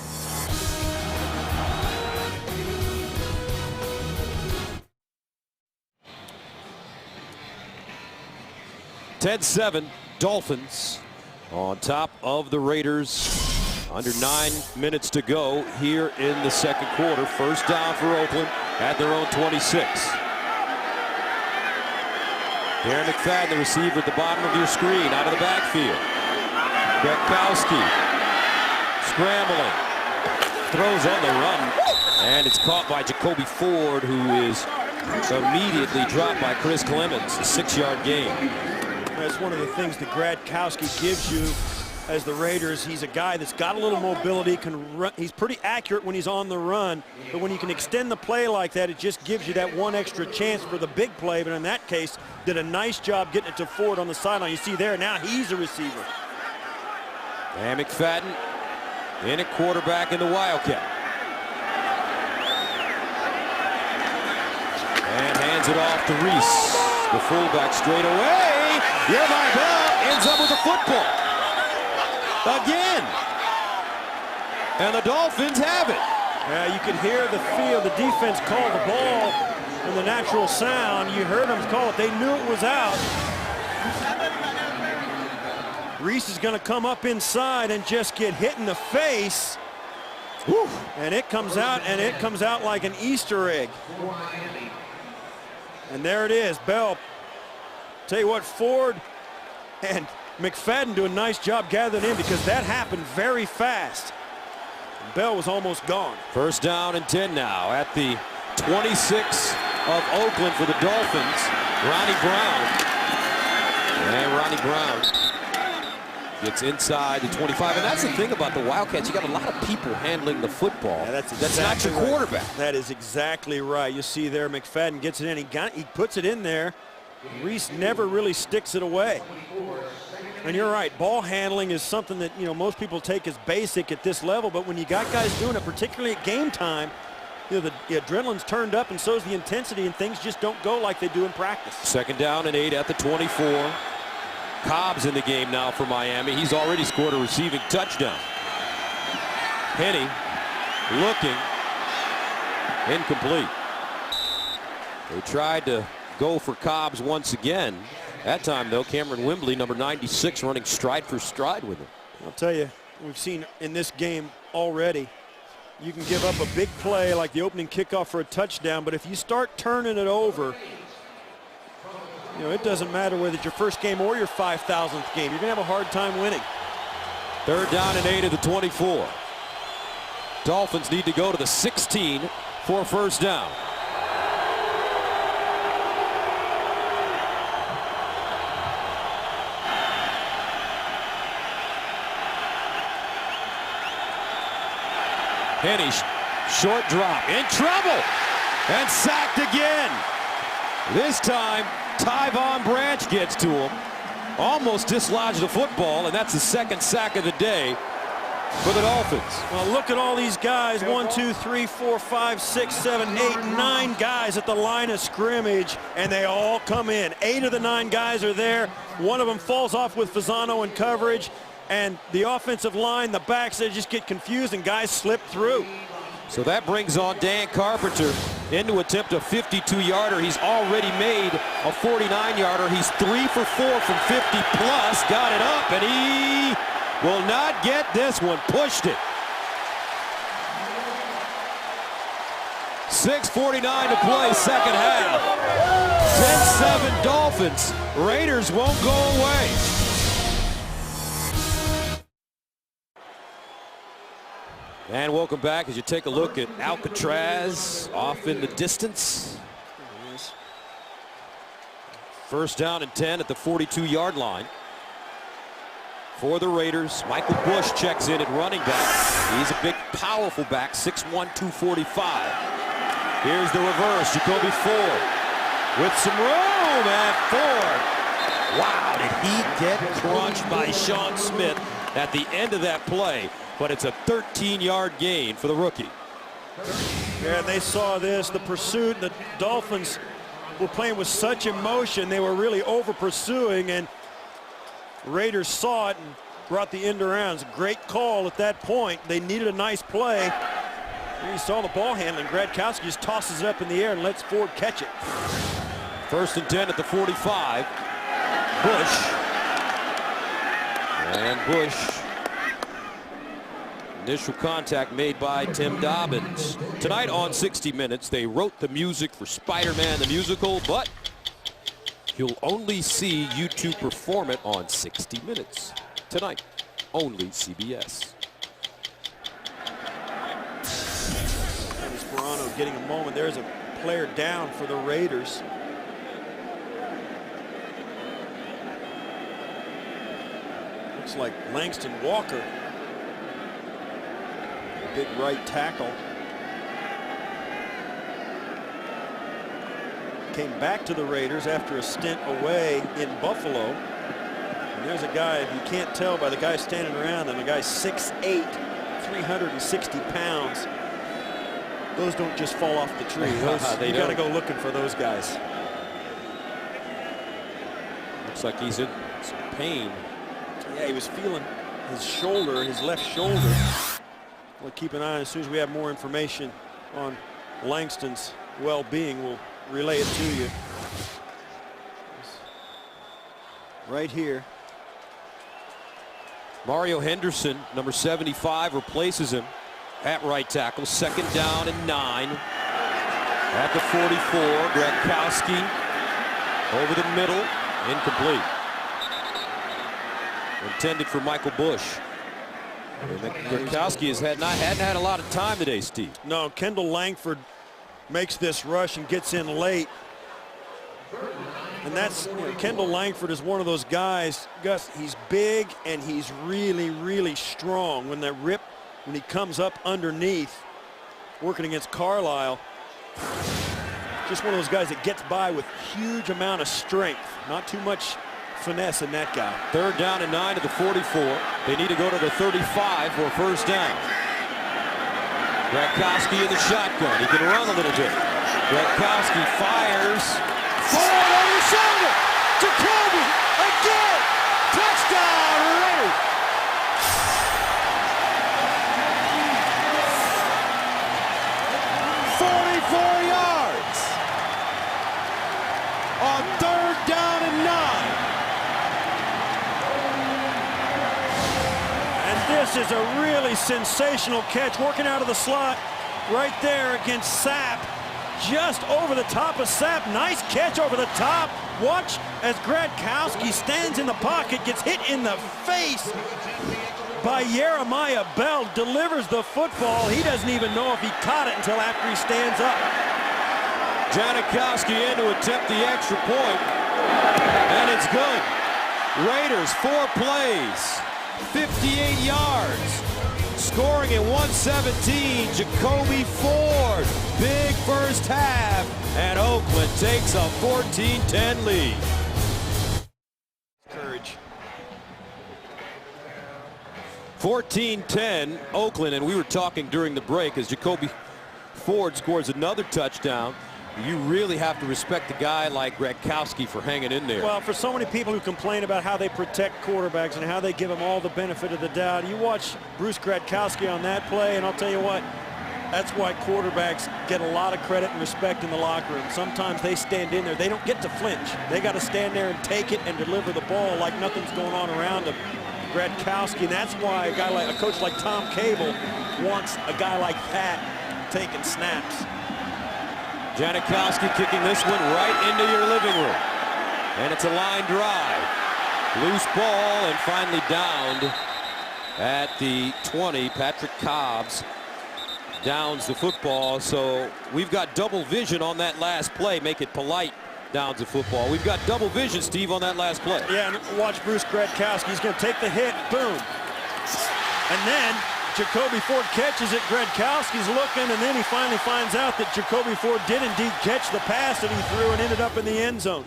(10-7) Dolphins on top of the Raiders. Under 9 minutes to go here in the second quarter. First down for Oakland at their own 26. Darren McFadden, the receiver at the bottom of your screen, out of the backfield. Gronkowski scrambling, throws on the run, and it's caught by Jacoby Ford, who is immediately dropped by Chris Clemens. A 6-yard gain. That's one of the things that Gronkowski gives you as the Raiders. He's a guy that's got a little mobility, can run. He's pretty accurate when he's on the run, but when you can extend the play like that, it just gives you that one extra chance for the big play. But in that case, did a nice job getting it to Ford on the sideline. You see there, now he's a receiver. And McFadden in at quarterback in the Wildcat. And hands it off to Reese, the fullback, straight away. Yermine Bell ends up with the football again, and the Dolphins have it. Yeah, you could hear the feel. The defense called the ball and the natural sound. You heard them call it. They knew it was out. Reese is going to come up inside and just get hit in the face. Whew. And it comes out, and it comes out like an Easter egg. And there it is, Bell. Tell you what, Ford and McFadden do a nice job gathering in, because that happened very fast. Bell was almost gone. First down and 10 now at the 26 of Oakland for the Dolphins. Ronnie Brown. And Ronnie Brown gets inside the 25. And that's the thing about the Wildcats. You got a lot of people handling the football. Yeah, that's exactly not your quarterback. Right. That is exactly right. You see there, McFadden gets it in. He puts it in there. Reese never really sticks it away. And you're right, ball handling is something that, you know, most people take as basic at this level, but when you got guys doing it, particularly at game time, you know, the adrenaline's turned up, and so is the intensity, and things just don't go like they do in practice. Second down and 8 at the 24. Cobb's in the game now for Miami. He's already scored a receiving touchdown. Henny looking. Incomplete. They tried to go for Cobb's once again. That time, though, Cameron Wimbley, number 96, running stride for stride with him. I'll tell you, we've seen in this game already, you can give up a big play like the opening kickoff for a touchdown, but if you start turning it over, you know, it doesn't matter whether it's your first game or your 5,000th game. You're going to have a hard time winning. 3rd down and 8 at the 24. Dolphins need to go to the 16 for a first down. Henny, short drop, in trouble, and sacked again. This time, Tyvon Branch gets to him, almost dislodged the football, and that's the 2nd sack of the day for the Dolphins. Well, look at all these guys. 1, 2, 3, 4, 5, 6, 7, 8, 9 guys at the line of scrimmage, and they all come in. 8 of the 9 guys are there. One of them falls off with Fasano in coverage, and the offensive line, the backs, they just get confused, and guys slip through. So that brings on Dan Carpenter in to attempt a 52-yarder. He's already made a 49-yarder. He's 3 for 4 from 50 plus. Got it up, and he will not get this one. Pushed it. 6:49 to play, second half. 10-7 Dolphins. Raiders won't go away. And welcome back as you take a look at Alcatraz off in the distance. First down and 10 at the 42-yard line. For the Raiders, Michael Bush checks in at running back. He's a big, powerful back, 6'1", 245. Here's the reverse, Jacoby Ford with some room, and Ford. Wow, did he get crunched by Sean Smith at the end of that play. But it's a 13-yard gain for the rookie. Yeah, they saw this, the pursuit. The Dolphins were playing with such emotion. They were really over-pursuing, and Raiders saw it and brought the end around. Great call at that point. They needed a nice play. And you saw the ball handling. Gradkowski just tosses it up in the air and lets Ford catch it. 1st and 10 at the 45. Bush. And Bush. Initial contact made by Tim Dobbins. Tonight on 60 Minutes, they wrote the music for Spider-Man the musical, but you'll only see U2 perform it on 60 Minutes. Tonight, only CBS. Sperano getting a moment. There's a player down for the Raiders. Looks like Langston Walker. Big right tackle. Came back to the Raiders after a stint away in Buffalo. And there's a guy, if you can't tell by the guy standing around him, a guy 6'8", 360 pounds. Those don't just fall off the tree. You got to go looking for those guys. Looks like he's in some pain. Yeah, he was feeling his shoulder, his left shoulder. We'll keep an eye on as soon as we have more information on Langston's well-being. We'll relay it to you. Right here. Mario Henderson, number 75, replaces him at right tackle. 2nd down and 9. At the 44, Gradkowski over the middle, incomplete. Intended for Michael Bush. Gradkowski hadn't had a lot of time today, Steve. No, Kendall Langford makes this rush and gets in late. And that's, you know, Kendall Langford is one of those guys, Gus, he's big and he's really, really strong. When he comes up underneath, working against Carlisle, just one of those guys that gets by with huge amount of strength. Not too much finesse in that guy. 3rd down and 9 to the 44. They need to go to the 35 for a first down. Gradkowski in the shotgun. He can run a little bit. Gradkowski fires. Ford over the shoulder. Jacoby again. This is a really sensational catch, working out of the slot right there against Sapp. Just over the top of Sapp. Nice catch over the top. Watch as Gradkowski stands in the pocket, gets hit in the face by Jeremiah Bell, delivers the football. He doesn't even know if he caught it until after he stands up. Janikowski in to attempt the extra point, and it's good. Raiders, 4 plays, 58 yards. Scoring at 117, Jacoby Ford. Big first half, and Oakland takes a 14-10 lead. Courage. 14-10, Oakland, and we were talking during the break as Jacoby Ford scores another touchdown. You really have to respect a guy like Gradkowski for hanging in there. Well, for so many people who complain about how they protect quarterbacks and how they give them all the benefit of the doubt, you watch Bruce Gradkowski on that play, and I'll tell you what, that's why quarterbacks get a lot of credit and respect in the locker room. Sometimes they stand in there. They don't get to flinch. They got to stand there and take it and deliver the ball like nothing's going on around them. Gradkowski, and that's why a coach like Tom Cable wants a guy like that taking snaps. Janikowski kicking this one right into your living room. And it's a line drive. Loose ball and finally downed at the 20. Patrick Cobbs downs the football. So we've got double vision on that last play. Make it polite. Downs the football. We've got double vision, Steve, on that last play. Yeah, and watch Bruce Gradkowski. He's going to take the hit. Boom. And then Jacoby Ford catches it. Gradkowski's looking, and then he finally finds out that Jacoby Ford did indeed catch the pass that he threw and ended up in the end zone.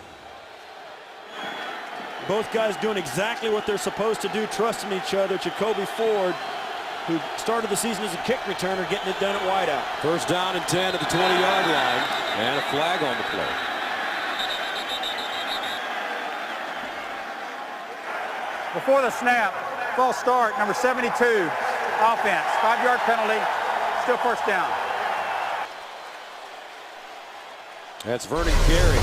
Both guys doing exactly what they're supposed to do, trusting each other. Jacoby Ford, who started the season as a kick returner, getting it done at wideout. First down and 10 at the 20-yard line, and a flag on the play. Before the snap, false start, number 72, offense, 5-yard penalty, still first down. That's Vernon Carey.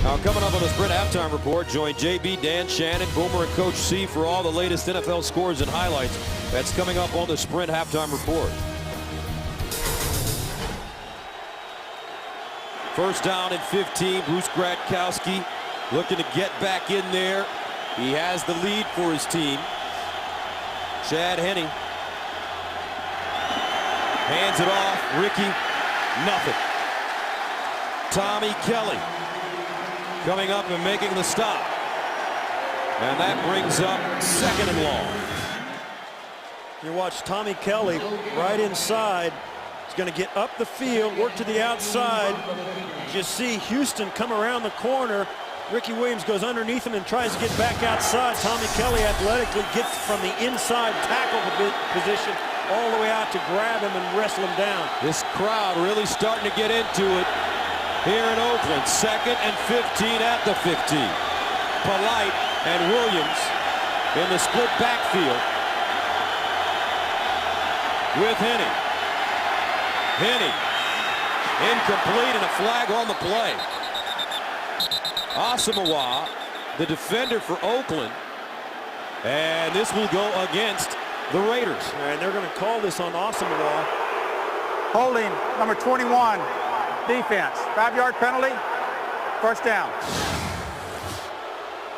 Now coming up on the Sprint Halftime Report, join JB, Dan, Shannon, Boomer, and Coach C for all the latest NFL scores and highlights. That's coming up on the Sprint Halftime Report. First down and 15, Bruce Gradkowski looking to get back in there. He has the lead for his team. Chad Henne hands it off. Ricky, nothing. Tommy Kelly coming up and making the stop. And that brings up 2nd and long. You watch Tommy Kelly right inside. He's going to get up the field, work to the outside. You see Houston come around the corner. Ricky Williams goes underneath him and tries to get back outside. Tommy Kelly athletically gets from the inside tackle position all the way out to grab him and wrestle him down. This crowd really starting to get into it here in Oakland. 2nd and 15 at the 15. Polite and Williams in the split backfield with Henne. Henne incomplete and a flag on the play. Asamoah, the defender for Oakland, and this will go against the Raiders. And they're going to call this on Asamoah. Holding, number 21, defense, 5-yard penalty, first down.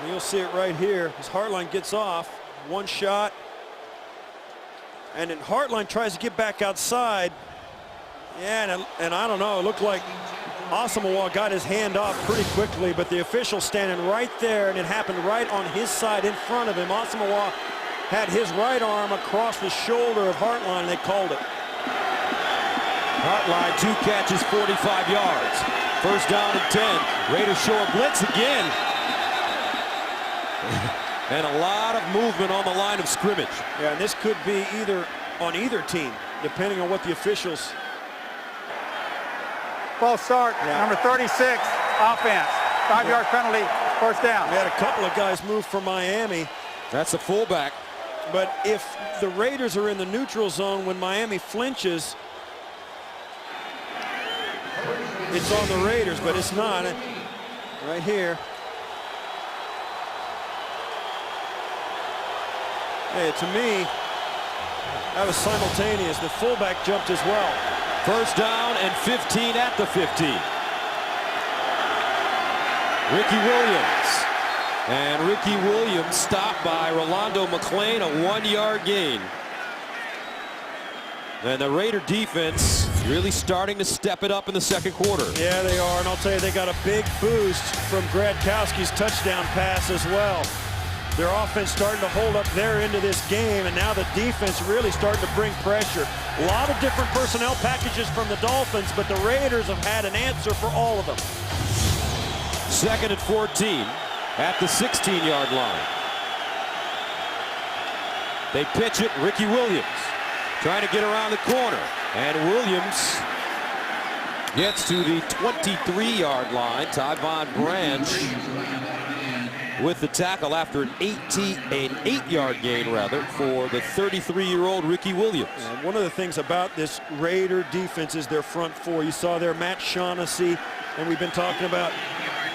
And you'll see it right here as Hartline gets off. One shot. And then Hartline tries to get back outside. Yeah, and I don't know, it looked like Asamoah got his hand off pretty quickly, but the official standing right there, and it happened right on his side in front of him. Asamoah had his right arm across the shoulder of Hartline, and they called it. Hartline, 2 catches, 45 yards. First down and 10. Raiders show a blitz again. And a lot of movement on the line of scrimmage. Yeah, and this could be either on either team, depending on what the officials. False start, number 36, offense, 5-yard penalty, first down. We had a couple of guys move from Miami. That's a fullback. But if the Raiders are in the neutral zone when Miami flinches, it's on the Raiders, but it's not. Right here. Hey, to me, That was simultaneous. The fullback jumped as well. First down and 15 at the 15. Ricky Williams. And Ricky Williams stopped by Rolando McClain, a 1-yard gain. And the Raider defense really starting to step it up in the second quarter. Yeah, they are. And I'll tell you, they got a big boost from Gradkowski's touchdown pass as well. Their offense starting to hold up their end of this game, and now the defense really starting to bring pressure. A lot of different personnel packages from the Dolphins, but the Raiders have had an answer for all of them. Second and 14 at the 16-yard line. They pitch it, Ricky Williams trying to get around the corner, and Williams gets to the 23-yard line. Tyvon Branch with the tackle after an 8-yard gain for the 33-year-old Ricky Williams. One of the things about this Raider defense is their front four. You saw there Matt Shaughnessy, and we've been talking about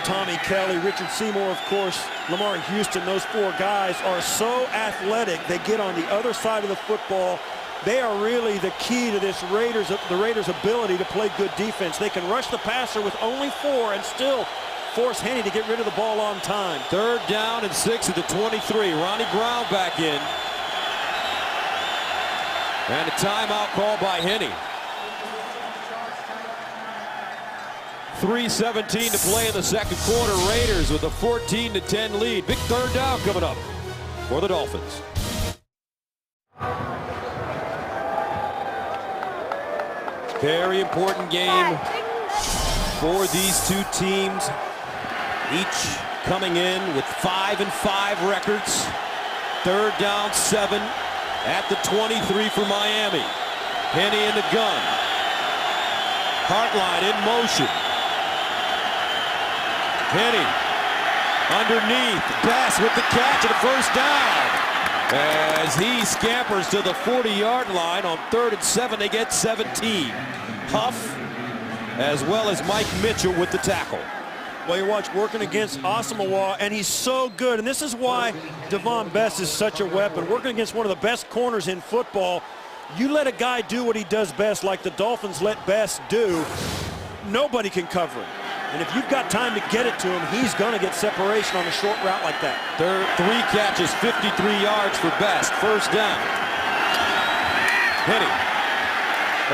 Tommy Kelly, Richard Seymour, of course, Lamar Houston. Those four guys are so athletic. They get on the other side of the football. They are really the key to this the Raiders' ability to play good defense. They can rush the passer with only 4 and still force Henne to get rid of the ball on time. Third down and 6 at the 23. Ronnie Brown back in. And a timeout called by Henne. 3:17 to play in the second quarter. Raiders with a 14-10 lead. Big third down coming up for the Dolphins. Very important game for these two teams. Each coming in with 5-5 records. Third down 7 at the 23 for Miami. Henne in the gun. Hartline in motion. Henne underneath. Bass with the catch and a first down. As he scampers to the 40-yard line on 3rd and 7, they get 17. Huff as well as Mike Mitchell with the tackle. Well, you watch working against Asamoah, and he's so good. And this is why Devon Best is such a weapon. Working against one of the best corners in football, you let a guy do what he does best, like the Dolphins let Best do, nobody can cover him. And if you've got time to get it to him, he's going to get separation on a short route like that. 3 catches, 53 yards for Best. First down. Henne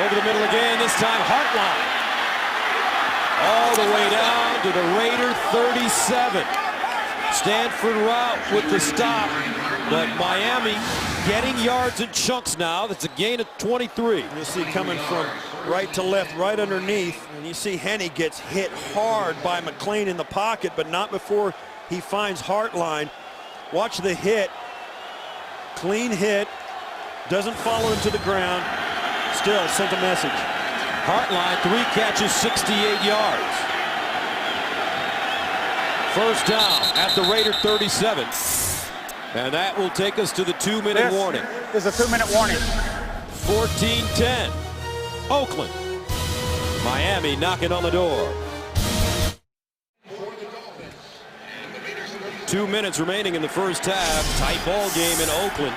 over the middle again, this time Hartline. All the way down to the Raider 37. Stanford route with the stop, but Miami getting yards in chunks now. That's a gain of 23. You see coming from right to left, right underneath, and you see Henne gets hit hard by McClain in the pocket, but not before he finds Hartline. Watch the hit. Clean hit. Doesn't follow him to the ground. Still sent a message. Hartline, 3 catches, 68 yards. First down at the Raider 37. And that will take us to the 2-minute warning. There's a 2-minute warning. 14-10. Oakland. Miami knocking on the door. 2 minutes remaining in the first half. Tight ball game in Oakland.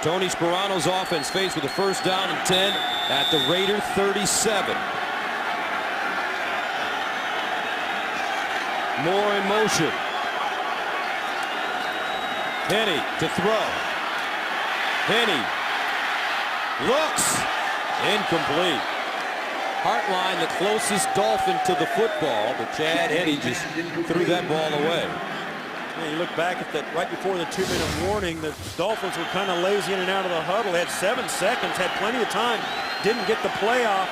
Tony Sperano's offense faced with a first down and 10 at the Raider 37. Moore in motion. Henne to throw. Henne looks incomplete. Hartline, the closest Dolphin to the football, but Chad Henne just threw that ball away. Yeah, you look back at that right before the 2-minute warning, the Dolphins were kind of lazy in and out of the huddle. They had 7 seconds, had plenty of time, didn't get the play off.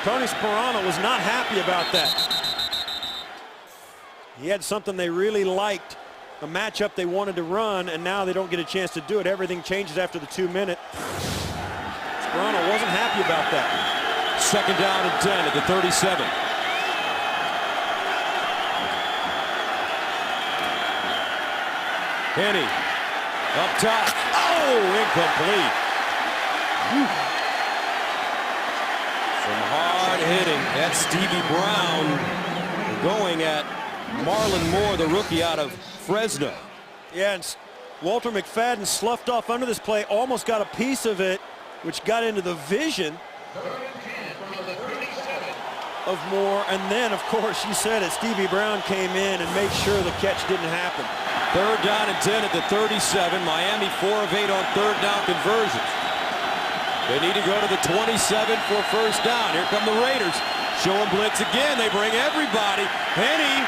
Tony Sperano was not happy about that. He had something they really liked, a matchup they wanted to run, and now they don't get a chance to do it. Everything changes after the 2-minute. Sperano wasn't happy about that. Second down and 10 at the 37. Henne up top. Oh, incomplete. Whew. Some hard hitting. That's Stevie Brown going at Marlon Moore, the rookie out of Fresno. Yeah, and Walter McFadden sloughed off under this play, almost got a piece of it, which got into the vision of Moore. And then, of course, you said it, Stevie Brown came in and made sure the catch didn't happen. 3rd down and 10 at the 37. Miami 4 of 8 on 3rd down conversions. They need to go to the 27 for 1st down. Here come the Raiders. Showing blitz again. They bring everybody. Henny,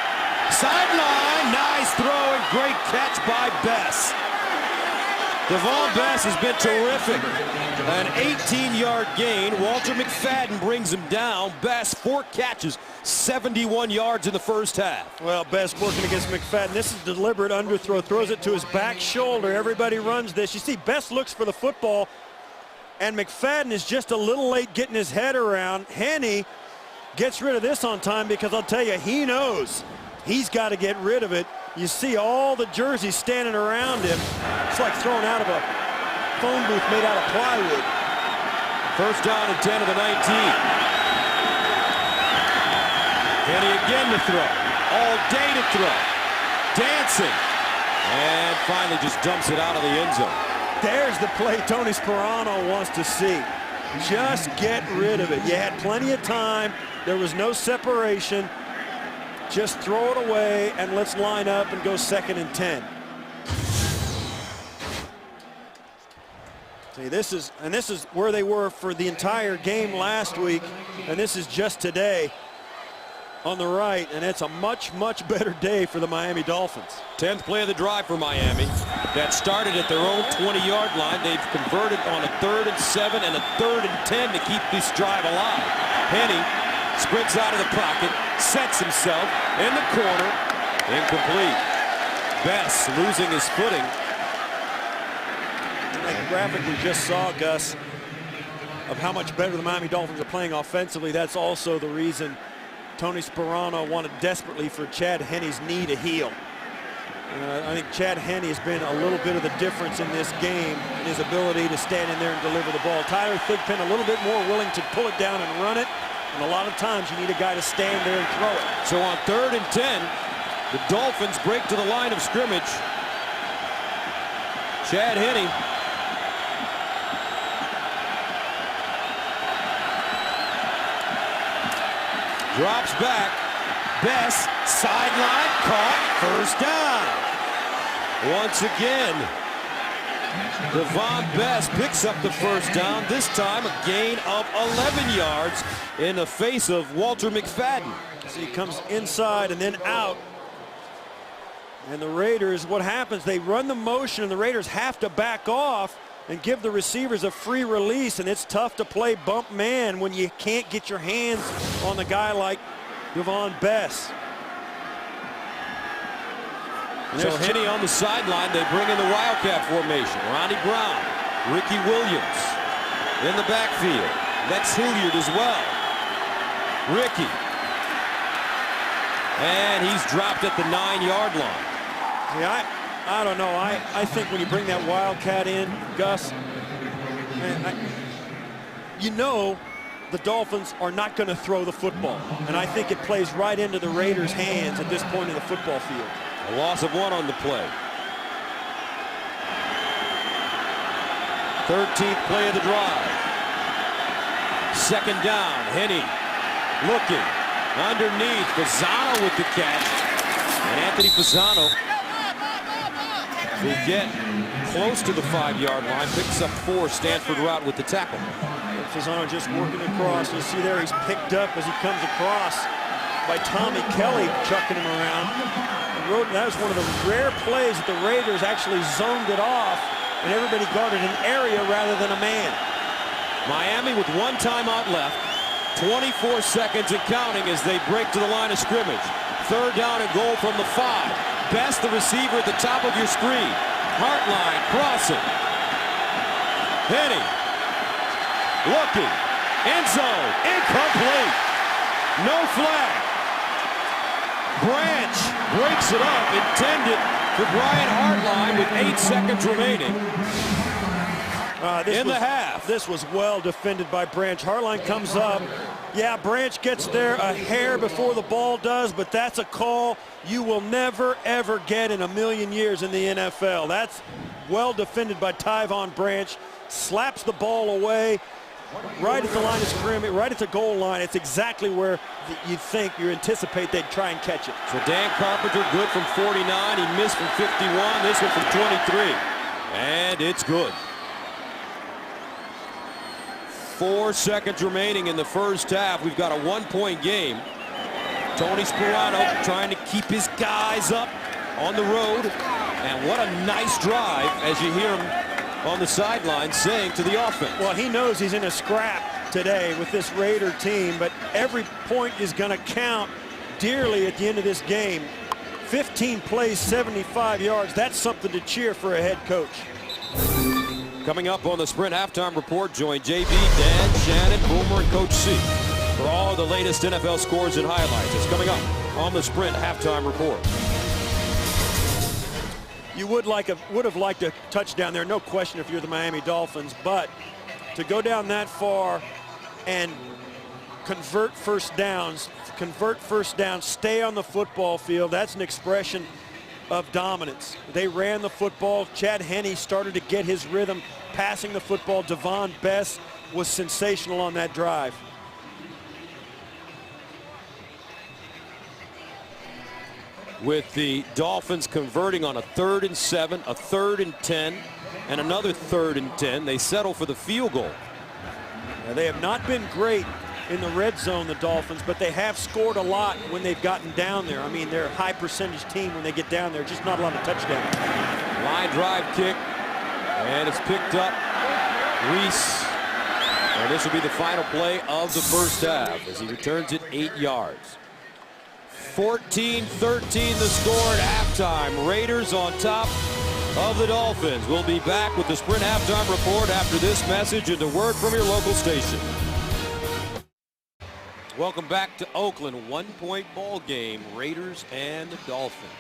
sideline, nice throw and great catch by Bess. Devon Bess has been terrific. An 18-yard gain. Walter McFadden brings him down. Bess, 4 catches, 71 yards in the 1st half. Well, Bess working against McFadden. This is deliberate underthrow. Throws it to his back shoulder. Everybody runs this. You see, Bess looks for the football, and McFadden is just a little late getting his head around. Henny gets rid of this on time because I'll tell you, he knows he's got to get rid of it. You see all the jerseys standing around him. It's like thrown out of a phone booth made out of plywood. 1st down and 10 of the 19. Henny again to throw. All day to throw. Dancing. And finally just dumps it out of the end zone. There's the play Tony Sperano wants to see. Just get rid of it. You had plenty of time. There was no separation. Just throw it away and let's line up and go 2nd and 10. See, this is where they were for the entire game last week, and this is just today on the right, and it's a much, much better day for the Miami Dolphins. 10th play of the drive for Miami. That started at their own 20-yard line. They've converted on a 3rd and 7 and a 3rd and 10 to keep this drive alive. Henny sprints out of the pocket, sets himself in the corner, incomplete. Bess losing his footing. That graphic we just saw, Gus, of how much better the Miami Dolphins are playing offensively, that's also the reason Tony Sperano wanted desperately for Chad Henne's knee to heal. I think Chad Henne has been a little bit of the difference in this game in his ability to stand in there and deliver the ball. Tyler Thigpen a little bit more willing to pull it down and run it. And a lot of times you need a guy to stand there and throw it. So on 3rd and 10, the Dolphins break to the line of scrimmage. Chad Henne. Drops back. Bess, sideline, caught, 1st down. Once again, Devon Bess picks up the 1st down, this time a gain of 11 yards in the face of Walter McFadden. So he comes inside and then out. And the Raiders, what happens, they run the motion and the Raiders have to back off and give the receivers a free release, and it's tough to play bump man when you can't get your hands on the guy like Devon Bess. So Henne on the sideline, they bring in the Wildcat formation. Ronnie Brown, Ricky Williams in the backfield. Lex Hilliard as well. Ricky. And he's dropped at the 9-yard line. Yeah, I don't know. I think when you bring that Wildcat in, Gus, you know the Dolphins are not going to throw the football. And I think it plays right into the Raiders' hands at this point in the football field. A loss of 1 on the play. 13th play of the drive. 2nd down. Henne looking underneath. Fasano with the catch. And Anthony Fasano will get close to the 5-yard line. Picks up 4. Stanford route with the tackle. Fasano just working across. You see there he's picked up as he comes across by Tommy Kelly, chucking him around. That was one of the rare plays that the Raiders actually zoned it off, and everybody guarded an area rather than a man. Miami with 1 timeout left, 24 seconds and counting as they break to the line of scrimmage. 3rd down and goal from the 5. Bess, the receiver at the top of your screen. Hartline crossing. Henne looking. End zone. Incomplete. No flag. Branch breaks it up, intended for Brian Hartline with 8 seconds remaining. in the half. This was well defended by Branch. Hartline comes up. Yeah, Branch gets there a hair before the ball does, but that's a call you will never, ever get in a million years in the NFL. That's well defended by Tyvon Branch. Slaps the ball away right at the line of scrimmage, right at the goal line. It's exactly where you anticipate they'd try and catch it. So Dan Carpenter good from 49. He missed from 51. This one from 23. And it's good. 4 seconds remaining in the first half. We've got a 1-point game. Tony Sperano trying to keep his guys up on the road. And what a nice drive, as you hear him on the sideline saying to the offense. Well, he knows he's in a scrap today with this Raider team, but every point is going to count dearly at the end of this game. 15 plays, 75 yards. That's something to cheer for a head coach. Coming up on the Sprint Halftime Report, join JB, Dan, Shannon, Boomer, and Coach C for all the latest NFL scores and highlights. It's coming up on the Sprint Halftime Report. You would have liked a touchdown there, no question, if you're the Miami Dolphins, but to go down that far and convert first downs, stay on the football field, that's an expression of dominance. They ran the football. Chad Henne started to get his rhythm passing the football. Devon Bess was sensational on that drive. With the Dolphins converting on a 3rd and 7, a 3rd and 10, and another 3rd and 10, they settle for the field goal. Now, they have not been great in the red zone, the Dolphins, but they have scored a lot when they've gotten down there. I mean, they're a high percentage team when they get down there, just not a lot of touchdowns. Line drive kick, and it's picked up. Reese, and this will be the final play of the first half as he returns it 8 yards. 14-13 the score at halftime. Raiders on top of the Dolphins. We'll be back with the Sprint Halftime Report after this message and a word from your local station. Welcome back to Oakland. 1-point ball game, Raiders and the Dolphins.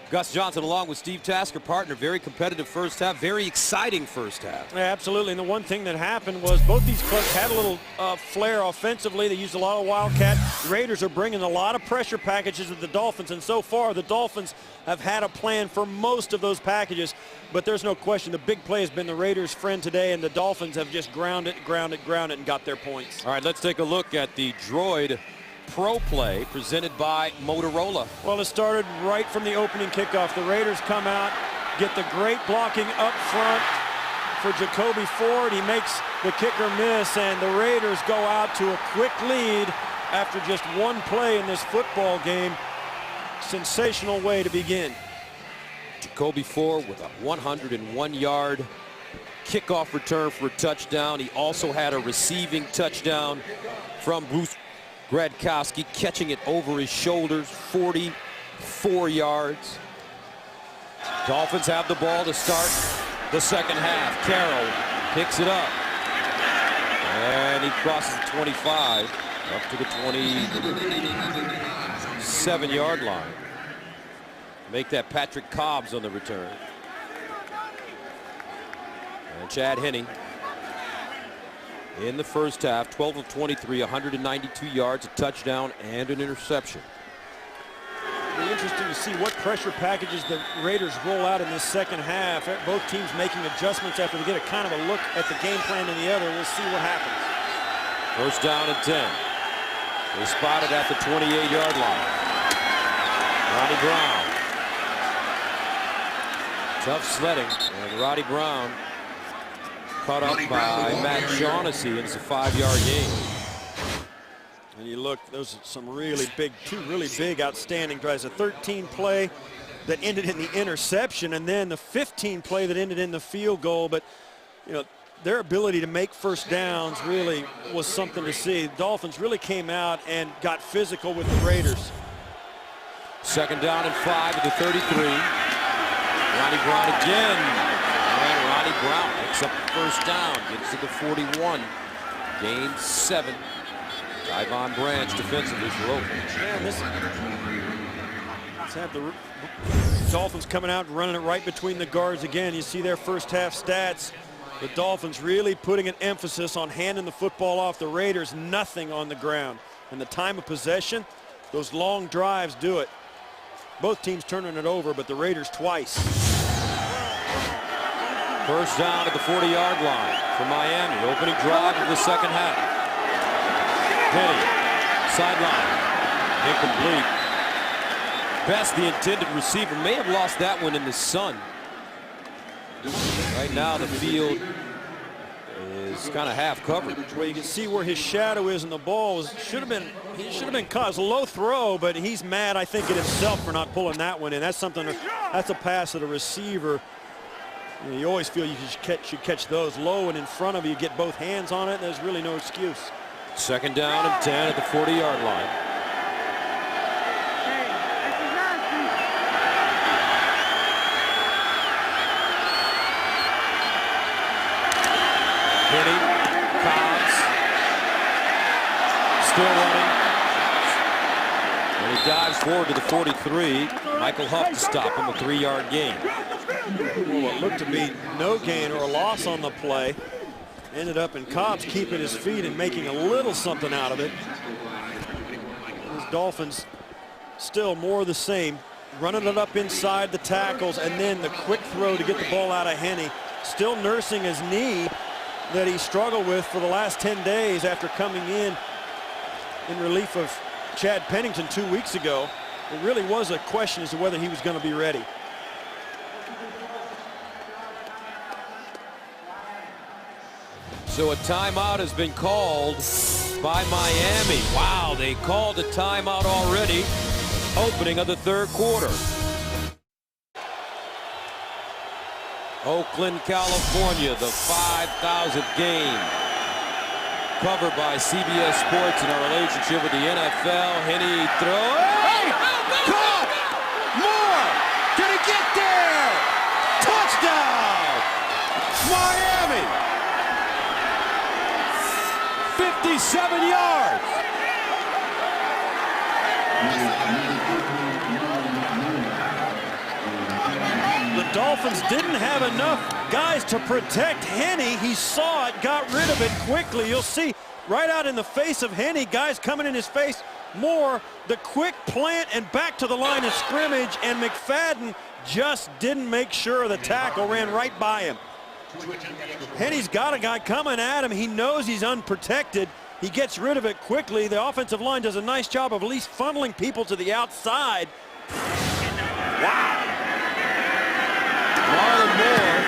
Gus Johnson along with Steve Tasker, partner. Very competitive first half, very exciting first half. Yeah, absolutely, and the one thing that happened was both these clubs had a little flair offensively. They used a lot of wildcat. The Raiders are bringing a lot of pressure packages at the Dolphins, and so far the Dolphins have had a plan for most of those packages, but there's no question the big play has been the Raiders' friend today, and the Dolphins have just grounded, and got their points. All right, let's take a look at the Droid Pro Play presented by Motorola. Well, it started right from the opening kickoff. The Raiders come out, get the great blocking up front for Jacoby Ford. He makes the kicker miss, and the Raiders go out to a quick lead after just one play in this football game. Sensational way to begin. Jacoby Ford with a 101-yard kickoff return for a touchdown. He also had a receiving touchdown from Bruce Gradkowski, catching it over his shoulders, 44 yards. Dolphins have the ball to start the second half. Carroll picks it up, and he crosses the 25 up to the 27-yard line. Make that Patrick Cobbs on the return. And Chad Henne in the first half, 12 of 23, 192 yards, a touchdown, and an interception. It'll be interesting to see what pressure packages the Raiders roll out in this second half. Both teams making adjustments after they get a kind of a look at the game plan in the other. We'll see what happens. First down and 10. They spotted at the 28-yard line. Ronnie Brown. Tough sledding, and Roddy Brown caught up by Matt Shaughnessy, and it's a 5-yard gain. And you look, those are some really big, two really big outstanding drives. A 13 play that ended in the interception, and then the 15 play that ended in the field goal. But you know, their ability to make first downs really was something to see. The Dolphins really came out and got physical with the Raiders. Second down and 5 at the 33. Ronnie Brown again. And Ronnie Brown picks up the first down, gets to the 41. Gain 7. Tyvon Branch defensively for Oakland. Man, let's have the Dolphins coming out and running it right between the guards again. You see their first half stats. The Dolphins really putting an emphasis on handing the football off. The Raiders, nothing on the ground. And the time of possession, those long drives do it. Both teams turning it over, but the Raiders twice. First down at the 40-yard line for Miami. Opening drive of the second half. Penny, sideline, incomplete. Best, the intended receiver, may have lost that one in the sun. Right now the field is kind of half covered. Well, you can see where his shadow is, and the ball should have been caught. It's a low throw, but he's mad, I think, at himself for not pulling that one in. That's something. That's a pass of the receiver. You always feel you should catch those low and in front of you, get both hands on it. There's really no excuse. Second down and 10 at the 40-yard line. Penny, Cobbs, still running. And he dives forward to the 43. Michael Huff to stop him, a 3-yard gain. Well, what looked to be no gain or a loss on the play ended up in Cobbs keeping his feet and making a little something out of it. These Dolphins still more the same, running it up inside the tackles, and then the quick throw to get the ball out of Henne. Still nursing his knee that he struggled with for the last 10 days after coming in relief of Chad Pennington 2 weeks ago. It really was a question as to whether he was going to be ready. So a timeout has been called by Miami. Wow, they called a timeout already. Opening of the third quarter. Oakland, California, the 5,000th game. Covered by CBS Sports in our relationship with the NFL. Henne throw. Hey! Caught! Moore! Can he get there? Touchdown! Miami! 57 yards. The Dolphins didn't have enough guys to protect Henne. He saw it, got rid of it quickly. You'll see right out in the face of Henne, guys coming in his face. Moore, the quick plant and back to the line of scrimmage, and McFadden just didn't make sure the tackle ran right by him. Henne's got a guy coming at him. He knows he's unprotected. He gets rid of it quickly. The offensive line does a nice job of at least funneling people to the outside. Wow. Marlon Moore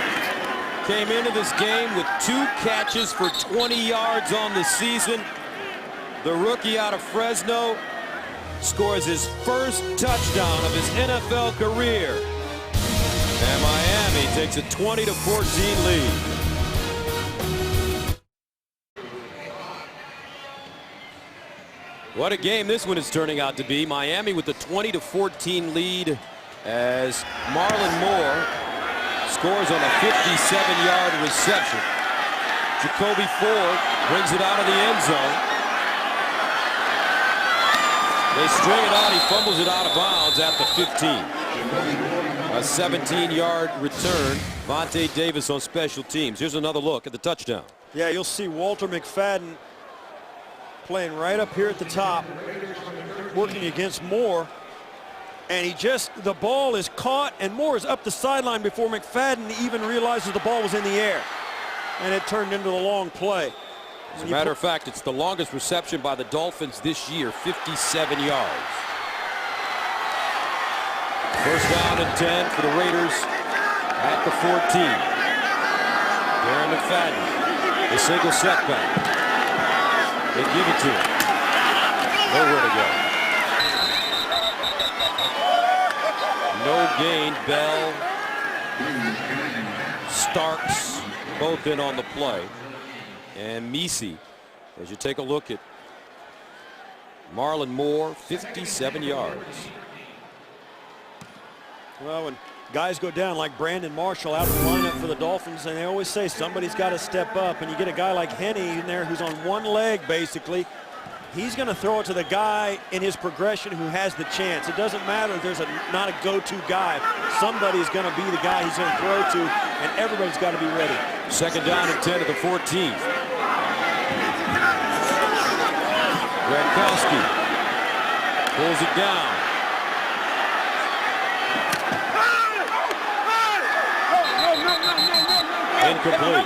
came into this game with 2 catches for 20 yards on the season. The rookie out of Fresno scores his first touchdown of his NFL career. And Miami takes a 20-14 lead. What a game this one is turning out to be. Miami with the 20-14 lead as Marlon Moore scores on a 57-yard reception. Jacoby Ford brings it out of the end zone. They string it out. He fumbles it out of bounds at the 15. A 17-yard return. Vontae Davis on special teams. Here's another look at the touchdown. Yeah, you'll see Walter McFadden playing right up here at the top, working against Moore. And the ball is caught, and Moore is up the sideline before McFadden even realizes the ball was in the air. And it turned into the long play. As a matter of fact, it's the longest reception by the Dolphins this year, 57 yards. First down and 10 for the Raiders at the 14. Darren McFadden, the single setback. They give it to him. Nowhere to go. No gain. Bell, Starks, both in on the play. And Misi, as you take a look at Marlon Moore, 57 yards. Well, when guys go down like Brandon Marshall out of the lineup for the Dolphins, and they always say somebody's got to step up, and you get a guy like Henne in there who's on one leg basically, He's going to throw it to the guy in his progression who has the chance. It doesn't matter if there's not a go-to guy. Somebody's going to be the guy he's going to throw to, and everybody's got to be ready. Second down and 10 at the 14. Gronkowski pulls it down. Incomplete.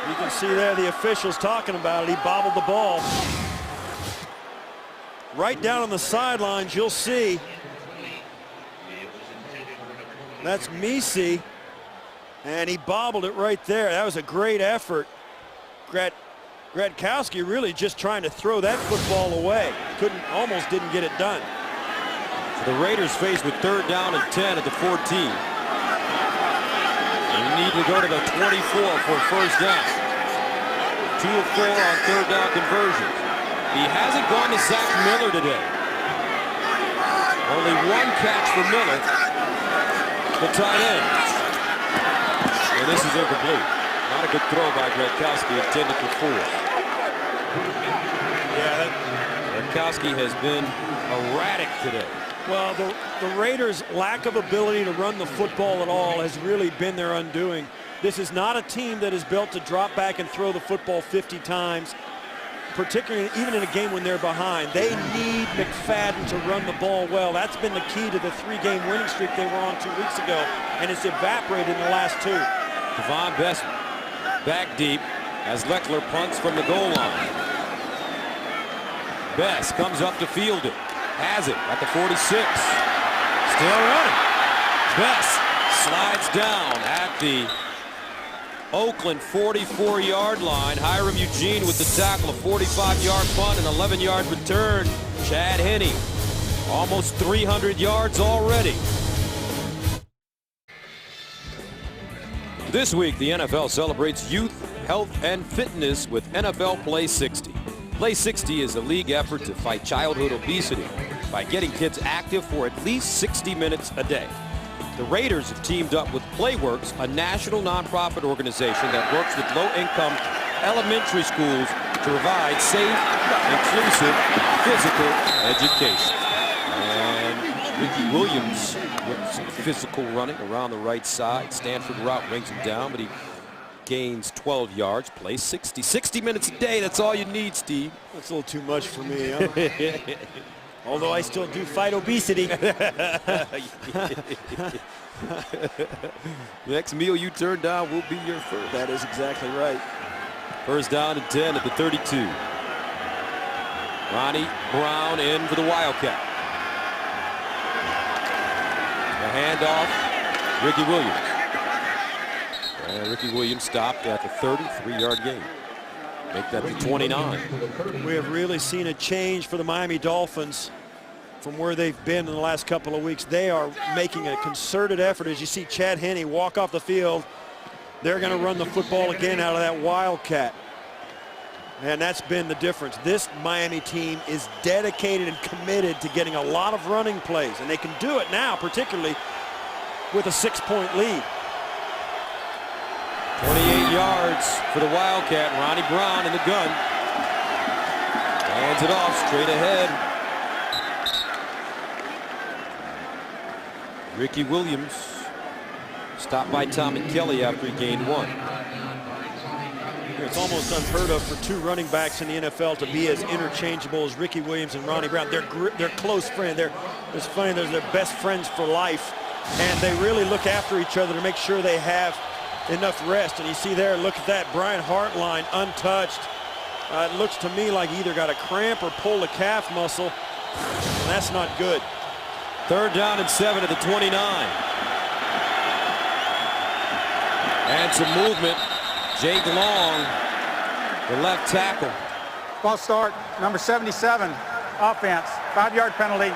You can see there the officials talking about it. He bobbled the ball. Right down on the sidelines, you'll see. That's Misi. And he bobbled it right there. That was a great effort. Gronkowski really just trying to throw that football away. Almost didn't get it done. The Raiders faced with third down and 10 at the 14. They need to go to the 24 for first down. 2 of 4 on third down conversions. He hasn't gone to Zach Miller today. Only 1 catch for Miller, the tight end. And this is incomplete. Not a good throw by Gronkowski, intended for 4. Yeah, Gronkowski has been erratic today. well, the Raiders' lack of ability to run the football at all has really been their undoing. This is not a team that is built to drop back and throw the football 50 times, particularly even in a game when they're behind. They need McFadden to run the ball well. That's been the key to the 3-game winning streak they were on 2 weeks ago, and it's evaporated in the last 2. Devon Best back deep as Leckler punts from the goal line. Best comes up to field it. Has it at the 46. Still running. Best slides down at the Oakland 44-yard line. Hiram Eugene with the tackle, a 45-yard punt, an 11-yard return. Chad Henne, almost 300 yards already. This week, the NFL celebrates youth, health, and fitness with NFL Play 60. Play 60 is a league effort to fight childhood obesity by getting kids active for at least 60 minutes a day. The Raiders have teamed up with Playworks, a national nonprofit organization that works with low-income elementary schools to provide safe, inclusive physical education. And Ricky Williams with some physical running around the right side. Stanford route brings him down, but he gains 12 yards, plays 60 minutes a day. That's all you need, Steve. That's a little too much for me, huh? Although I still do fight obesity. Next meal you turn down will be your first. That is exactly right. First down and 10 at the 32. Ronnie Brown in for the Wildcat. The handoff, Ricky Williams. And Ricky Williams stopped at the 33-yard gain. Make that the 29. We have really seen a change for the Miami Dolphins from where they've been in the last couple of weeks. They are making a concerted effort. As you see Chad Henne walk off the field, they're going to run the football again out of that Wildcat. And that's been the difference. This Miami team is dedicated and committed to getting a lot of running plays, and they can do it now, particularly with a 6-point lead. 28 yards for the Wildcat. Ronnie Brown in the gun. Hands it off straight ahead. Ricky Williams stopped by Tommy Kelly after he gained 1. It's almost unheard of for 2 running backs in the NFL to be as interchangeable as Ricky Williams and Ronnie Brown. They're close friends. It's funny, they're their best friends for life, and they really look after each other to make sure they have enough rest. And you see there, look at that, Brian Hartline untouched. It looks to me like he either got a cramp or pulled a calf muscle, and that's not good. Third down and 7 at the 29. And some movement. Jake Long, the left tackle. False start, number 77, offense, 5-yard penalty,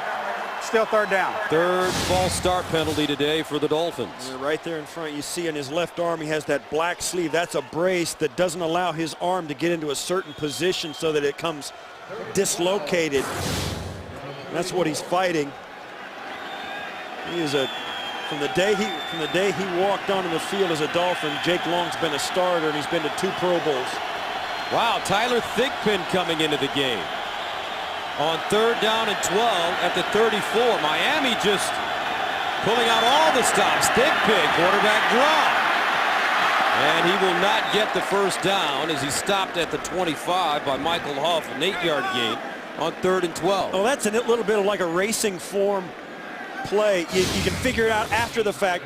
still third down. Third false start penalty today for the Dolphins. Yeah, right there in front, you see in his left arm, he has that black sleeve. That's a brace that doesn't allow his arm to get into a certain position so that it comes dislocated. That's what he's fighting. He is from the day he walked onto the field as a Dolphin, Jake Long's been a starter, and he's been to 2 Pro Bowls. Wow, Tyler Thigpen coming into the game. On 3rd down and 12 at the 34. Miami just pulling out all the stops. Thigpen, quarterback draw. And he will not get the first down as he stopped at the 25 by Michael Huff, an 8-yard gain on 3rd and 12. Oh, that's a little bit of like a racing form play. You can figure it out after the fact.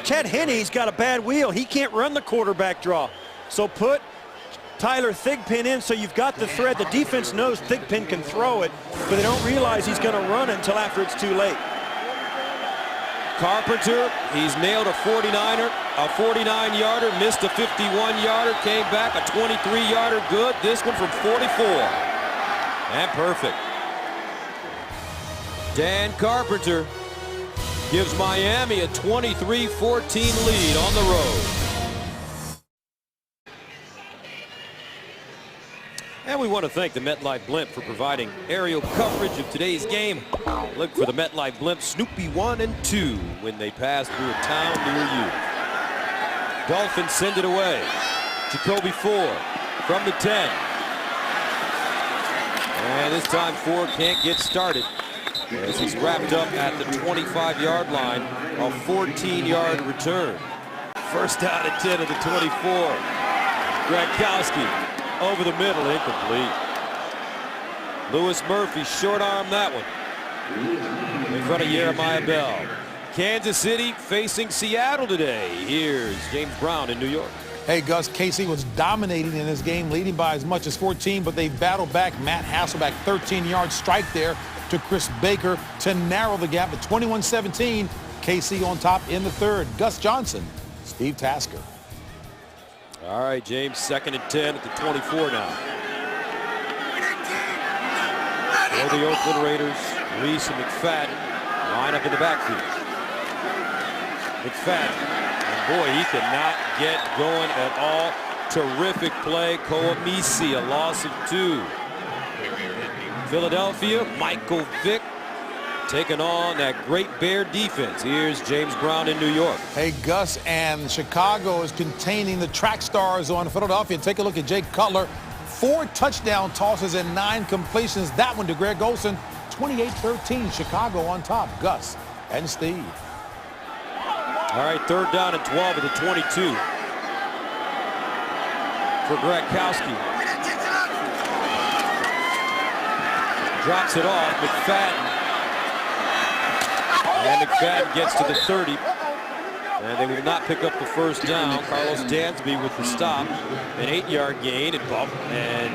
Chad Henne's got a bad wheel. He can't run the quarterback draw. So put Tyler Thigpen in so you've got the thread. The defense knows Thigpen can throw it, but they don't realize he's going to run it until after it's too late. Carpenter, he's nailed a 49er, a 49-yarder, missed a 51-yarder, came back a 23-yarder, good. This one from 44. And perfect. Dan Carpenter gives Miami a 23-14 lead on the road. And we want to thank the MetLife Blimp for providing aerial coverage of today's game. Look for the MetLife Blimp Snoopy 1 and 2 when they pass through a town near you. Dolphins send it away. Jacoby Ford from the 10. And this time Ford can't get started as he's wrapped up at the 25-yard line, a 14-yard return. First down at 10 of the 24. Gronkowski over the middle, incomplete. Lewis Murphy short arm that one in front of Jeremiah Bell. Kansas City facing Seattle today. Here's James Brown in New York. Hey, Gus, KC was dominating in this game, leading by as much as 14, but they battled back. Matt Hasselbeck, 13-yard strike there to Chris Baker to narrow the gap at 21-17. KC on top in the 3rd. Gus Johnson, Steve Tasker. All right, James, 2nd and 10 at the 24 now. For the Oakland Raiders, Reese and McFadden line up in the backfield. McFadden, and boy, he cannot get going at all. Terrific play. Koamisi, a loss of 2. Philadelphia, Michael Vick taking on that great Bear defense. Here's James Brown in New York. Hey, Gus, and Chicago is containing the track stars on Philadelphia. Take a look at Jake Cutler. 4 touchdown tosses and 9 completions. That one to Greg Olsen. 28-13, Chicago on top. Gus and Steve. All right, 3rd down and 12 at the 22 for Gronkowski. Drops it off. McFadden. And McFadden gets to the 30. And they will not pick up the first down. Carlos Dansby with the stop. An 8-yard gain and bump. And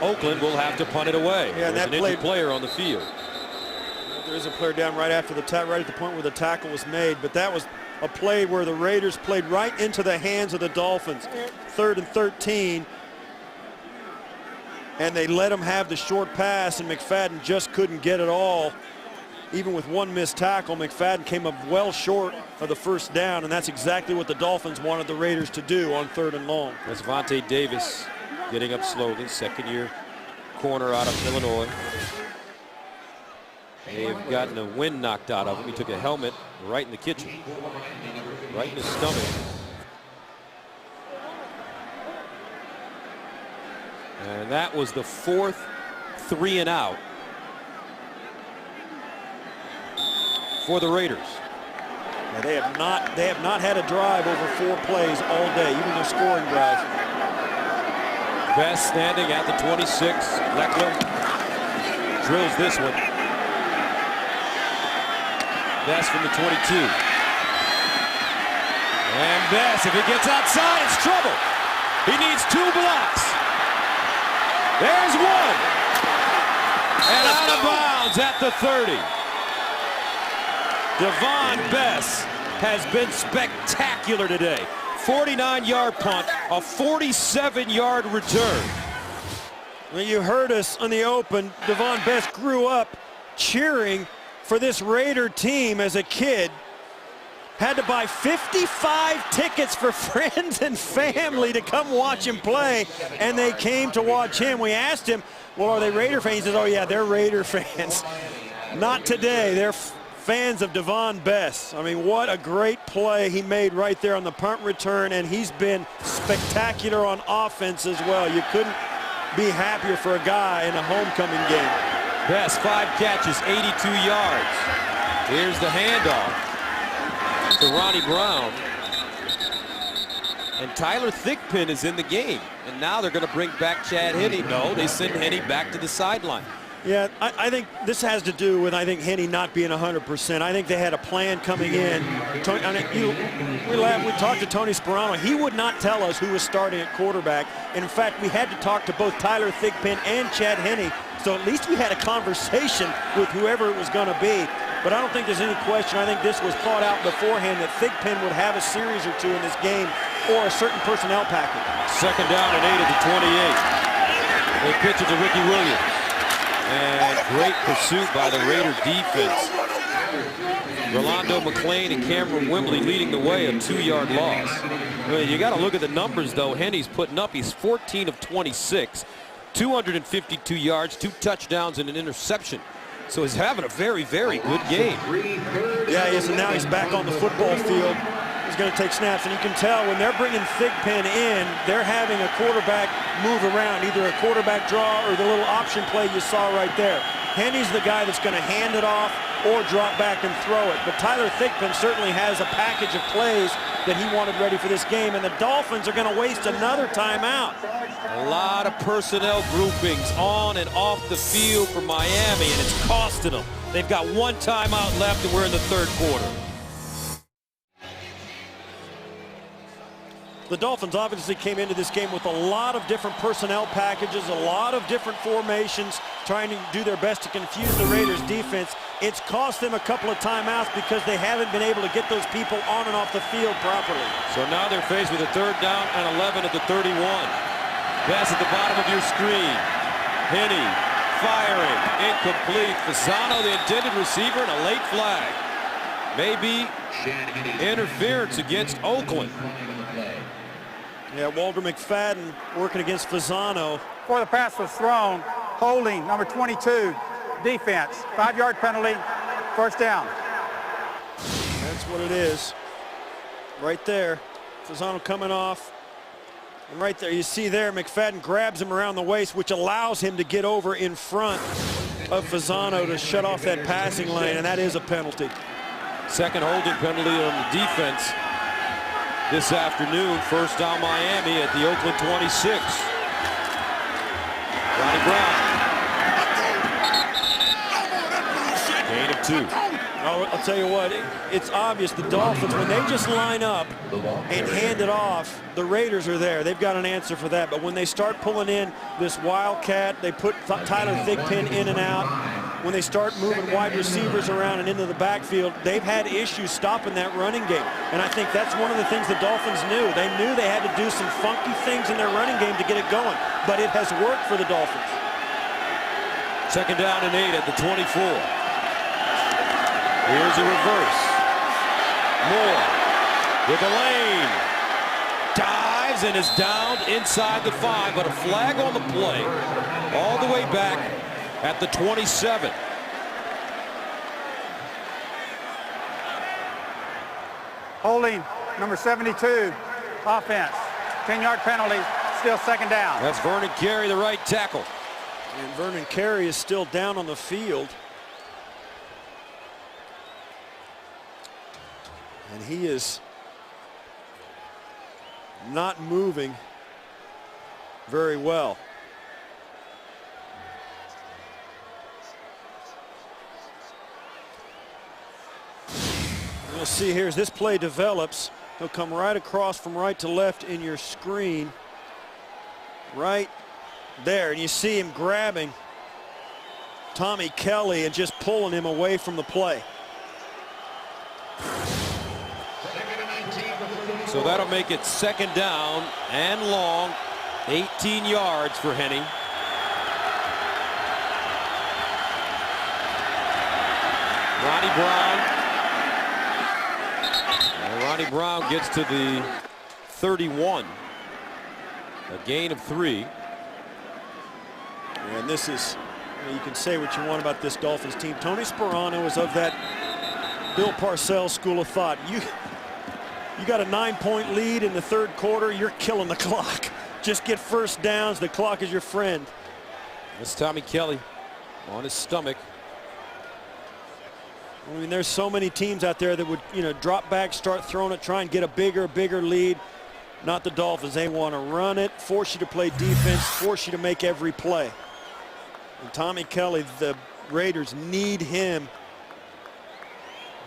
Oakland will have to punt it away. Yeah, There's an injured player on the field. There is a player down right after the right at the point where the tackle was made, but that was a play where the Raiders played right into the hands of the Dolphins. 3rd and 13. And they let him have the short pass, and McFadden just couldn't get it all. Even with 1 missed tackle, McFadden came up well short of the first down, and that's exactly what the Dolphins wanted the Raiders to do on 3rd and long. That's Vontae Davis getting up slowly, 2nd-year corner out of Illinois. They have gotten the wind knocked out of him. He took a helmet right in the kitchen, right in his stomach. And that was the 4th 3 and out for the Raiders. Now they have not had a drive over 4 plays all day, even their scoring drive. Best standing at the 26. Leckler drills this one. Best from the 22. And Best, if he gets outside, it's trouble. He needs 2 blocks. There's 1. And out of bounds at the 30. Devon Best has been spectacular today. 49-yard punt, a 47-yard return. Well, you heard us on the open. Devon Best grew up cheering for this Raider team as a kid. Had to buy 55 tickets for friends and family to come watch him play, and they came to watch him. We asked him, well, are they Raider fans? He says, oh yeah, they're Raider fans. Not today. They're fans of Devon Best. I mean, what a great play he made right there on the punt return, and he's been spectacular on offense as well. You couldn't be happier for a guy in a homecoming game. Best 5 catches, 82 yards. Here's the handoff to Ronnie Brown. And Tyler Thigpen is in the game. And now they're going to bring back Chad Henne. No, they send Henne back to the sideline. Yeah, I think this has to do with, Henne not being 100%. I think they had a plan coming in. We talked to Tony Sperano. He would not tell us who was starting at quarterback. And in fact, we had to talk to both Tyler Thigpen and Chad Henne. So at least we had a conversation with whoever it was going to be. But I don't think there's any question. I think this was thought out beforehand that Thigpen would have a series or two in this game or a certain personnel package. Second down and 8 at the 28. They pitch it to Ricky Williams. And great pursuit by the Raider defense. Rolando McClain and Cameron Wembley leading the way, a 2-yard loss. Well, you got to look at the numbers, though. Henne's putting up. He's 14 of 26, 252 yards, 2 touchdowns, and an interception. So he's having a very, very good game. Yeah, he is, and now he's back on the football field. He's going to take snaps, and you can tell when they're bringing Thigpen in, they're having a quarterback move around, either a quarterback draw or the little option play you saw right there. Henne's the guy that's going to hand it off or drop back and throw it. But Tyler Thigpen certainly has a package of plays that he wanted ready for this game, and the Dolphins are going to waste another timeout. A lot of personnel groupings on and off the field for Miami, and it's costing them. They've got 1 timeout left, and we're in the 3rd quarter. The Dolphins obviously came into this game with a lot of different personnel packages, a lot of different formations, trying to do their best to confuse the Raiders defense. It's cost them a couple of timeouts because they haven't been able to get those people on and off the field properly. So now they're faced with a 3rd down and 11 at the 31. Pass at the bottom of your screen. Henne firing, incomplete. Fasano, the intended receiver, and a late flag. Maybe interference against Oakland. Yeah, Walter McFadden working against Fasano. Before the pass was thrown, holding, number 22, defense. 5-yard penalty, 1st down. That's what it is. Right there, Fasano coming off. And right there, you see there, McFadden grabs him around the waist, which allows him to get over in front of Fasano to shut off that passing lane, and that is a penalty. Second holding penalty on the defense this afternoon. 1st down Miami at the Oakland 26. Ronnie Brown. Gain of 2. I'll tell you what, it's obvious the Dolphins, when they just line up and hand it off, the Raiders are there. They've got an answer for that. But when they start pulling in this wildcat, they put Tyler Thigpen in and out. When they start moving wide receivers around and into the backfield, they've had issues stopping that running game. And I think that's one of the things the Dolphins knew. They knew they had to do some funky things in their running game to get it going. But it has worked for the Dolphins. 2nd down and 8 at the 24. Here's a reverse. Moore with a lane. Dives and is down inside the 5, but a flag on the play all the way back at the 27. Holding, number 72, offense. 10-yard penalty, still 2nd down. That's Vernon Carey, the right tackle. And Vernon Carey is still down on the field. And he is not moving very well. You'll see here as this play develops, he'll come right across from right to left in your screen. Right there, and you see him grabbing Tommy Kelly and just pulling him away from the play. So that'll make it 2nd down and long, 18 yards for Henne. Ronnie Brown. And Ronnie Brown gets to the 31. A gain of 3. And this is, you can say what you want about this Dolphins team. Tony Sperano is of that Bill Parcells school of thought. You got a 9-point lead in the third quarter, you're killing the clock. Just get first downs, the clock is your friend. That's Tommy Kelly on his stomach. I mean, there's so many teams out there that would, drop back, start throwing it, try and get a bigger lead. Not the Dolphins. They want to run it, force you to play defense, force you to make every play. And Tommy Kelly, the Raiders need him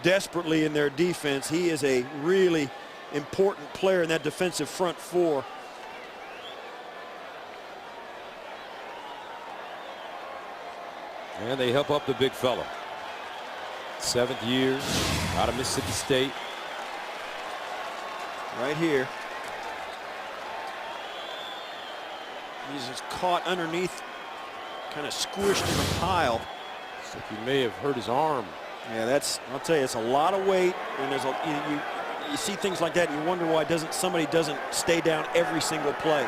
desperately in their defense. He is a really important player in that defensive front four. And they help up the big fella. 7th year out of Mississippi State. Right here. He's just caught underneath, kind of squished in a pile. Looks like he may have hurt his arm. Yeah, I'll tell you, it's a lot of weight, and there's you see things like that and you wonder why somebody doesn't stay down every single play.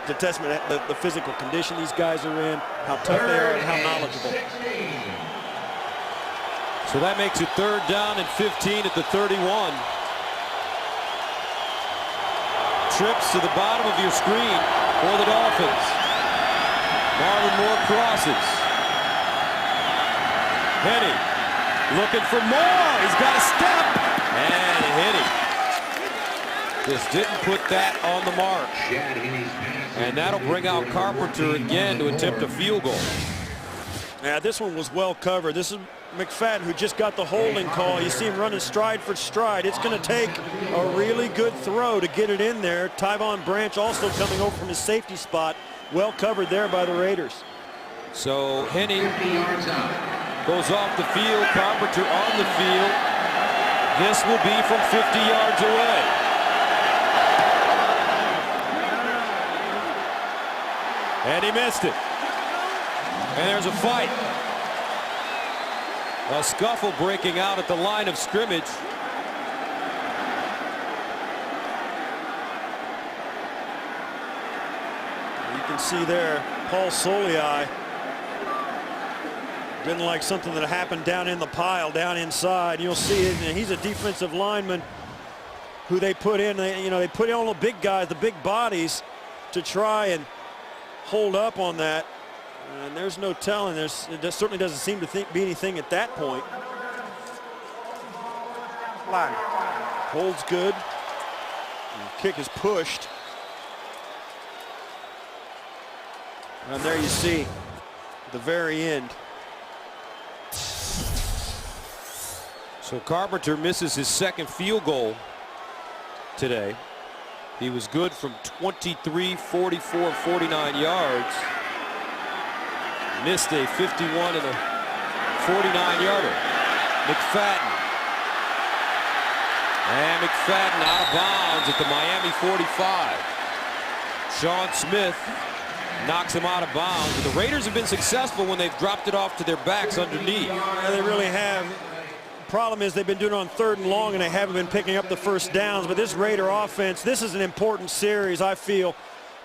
It's a testament to the physical condition these guys are in, how tough they are, and how knowledgeable. So that makes it 3rd down and 15 at the 31. Trips to the bottom of your screen for the Dolphins. Marlon Moore crosses. Henny looking for more. He's got a step. And Henny just didn't put that on the mark. And that'll bring out Carpenter again to attempt a field goal. Yeah, this one was well covered. This is McFadden, who just got the holding call. You see him running stride for stride. It's going to take a really good throw to get it in there. Tyvon Branch also coming over from his safety spot. Well covered there by the Raiders. So Henny goes off the field. Carpenter on the field. This will be from 50 yards away. And he missed it. And there's a fight. A scuffle breaking out at the line of scrimmage. You can see there, Paul Soliai didn't like something that happened down in the pile, down inside. You'll see it, and he's a defensive lineman who they put in. They put in all the big guys, the big bodies, to try and hold up on that. And there's no telling. It certainly doesn't seem to be anything at that point. Line. Holds good. And kick is pushed. And there you see at the very end. So Carpenter misses his 2nd field goal today. He was good from 23, 44, 49 yards. Missed a 51 and a 49-yarder. McFadden. And McFadden out of bounds at the Miami 45. Sean Smith knocks him out of bounds. But the Raiders have been successful when they've dropped it off to their backs underneath. Yeah, they really have. Problem is they've been doing it on 3rd and long and they haven't been picking up the first downs. But this Raider offense, this is an important series, I feel.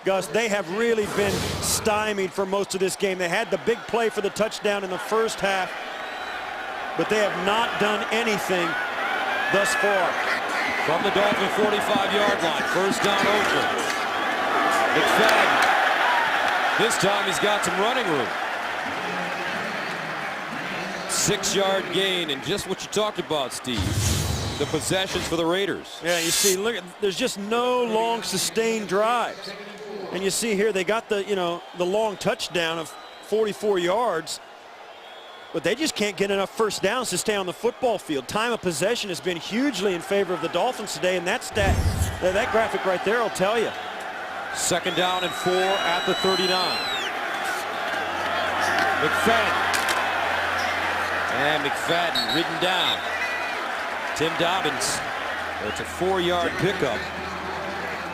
Gus, they have really been stymied for most of this game. They had the big play for the touchdown in the first half, but they have not done anything thus far. From the Dolphin 45-yard line, 1st down Oakland. McFadden. This time he's got some running room. 6-yard gain, and just what you talked about, Steve. The possessions for the Raiders. Yeah, you see, look, there's just no long sustained drives. And you see here they got the long touchdown of 44 yards, but they just can't get enough first downs to stay on the football field. Time of possession has been hugely in favor of the Dolphins today, and that graphic right there will tell you. 2nd down and 4 at the 39. McFadden. And McFadden ridden down. Tim Dobbins. It's a 4-yard pickup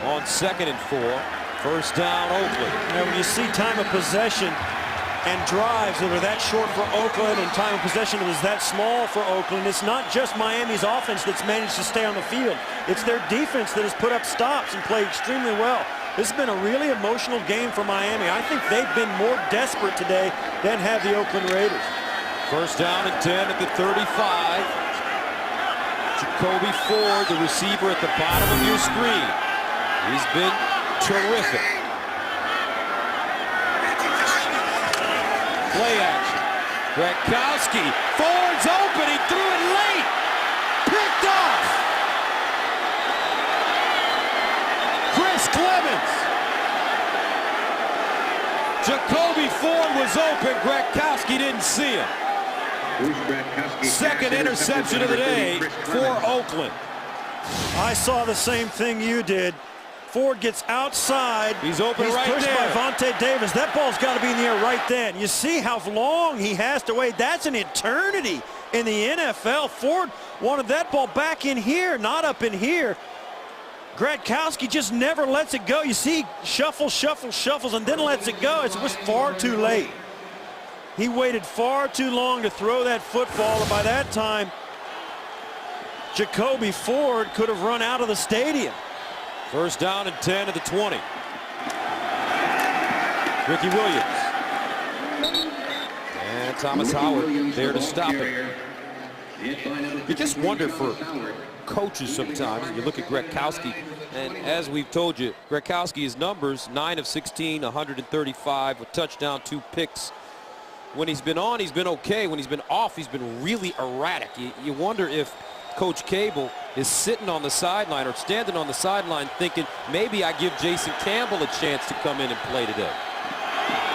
on 2nd and 4. 1st down Oakland. Now when you see time of possession and drives that are that short for Oakland and time of possession that is that small for Oakland, it's not just Miami's offense that's managed to stay on the field. It's their defense that has put up stops and played extremely well. This has been a really emotional game for Miami. I think they've been more desperate today than have the Oakland Raiders. 1st down and 10 at the 35. Jacoby Ford, the receiver at the bottom of your screen. He's been terrific. Play action. Gronkowski. Ford's open. He threw it late. Picked off. Chris Clemens. Jacoby Ford was open. Gronkowski didn't see him. Second interception of the day for Oakland. I saw the same thing you did. Ford gets outside. He's open right there. He's pushed by Vontae Davis. That ball's got to be in the air right then. You see how long he has to wait. That's an eternity in the NFL. Ford wanted that ball back in here, not up in here. Gronkowski just never lets it go. You see, shuffles, and then lets it go. It was far too late. He waited far too long to throw that football, and by that time, Jacoby Ford could have run out of the stadium. First down and 10 at the 20. Ricky Williams. And Thomas Howard there to stop it. You just wonder for coaches sometimes. You look at Gronkowski, and as we've told you, Gronkowski's numbers, 9 of 16, 135, a touchdown, 2 picks. When he's been on, he's been okay. When he's been off, he's been really erratic. You wonder if Coach Cable is sitting on the sideline or standing on the sideline thinking, maybe I give Jason Campbell a chance to come in and play today.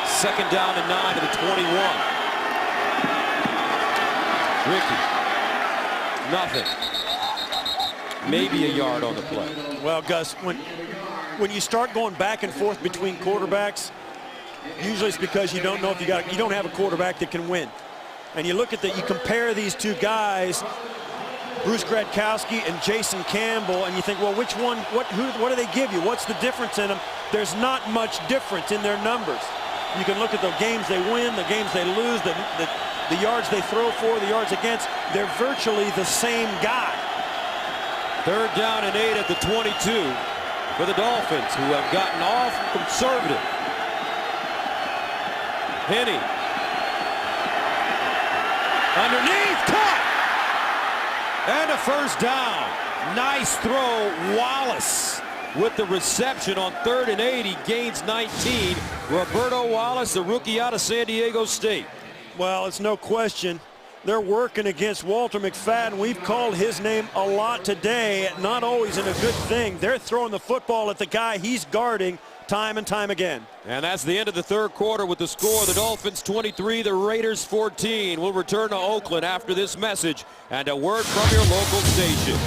Second down and 9 to the 21. Ricky. Nothing. Maybe a yard on the play. Well, Gus, when you start going back and forth between quarterbacks, usually it's because you don't know if you don't have a quarterback that can win. And you look at you compare these two guys, Bruce Gronkowski and Jason Campbell, and you think, well, which one, what do they give you? What's the difference in them? There's not much difference in their numbers. You can look at the games they win, the games they lose, the yards they throw for, the yards against. They're virtually the same guy. Third down and 8 at the 22 for the Dolphins, who have gotten off conservative. Henny. Underneath, caught! And a first down. Nice throw, Wallace with the reception on 3rd and 8. He gains 19. Roberto Wallace, the rookie out of San Diego State. Well, it's no question. They're working against Walter McFadden. We've called his name a lot today, not always in a good thing. They're throwing the football at the guy he's guarding time and time again. And that's the end of the third quarter with the score. The Dolphins 23, the Raiders 14. We'll return to Oakland after this message and a word from your local station.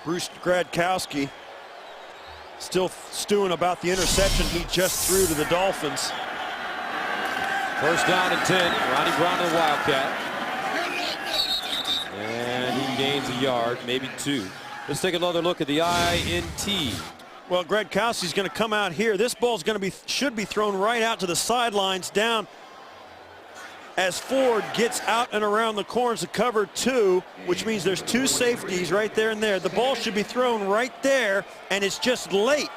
Bruce Gronkowski still stewing about the interception he just threw to the Dolphins. First down and 10. Ronnie Brown to the Wildcat. And he gains a yard, maybe 2. Let's take another look at the INT. Well, Gronkowski's going to come out here. This ball's going to should be thrown right out to the sidelines down as Ford gets out and around the corners of cover 2, which means there's 2 safeties right there and there. The ball should be thrown right there, and it's just late.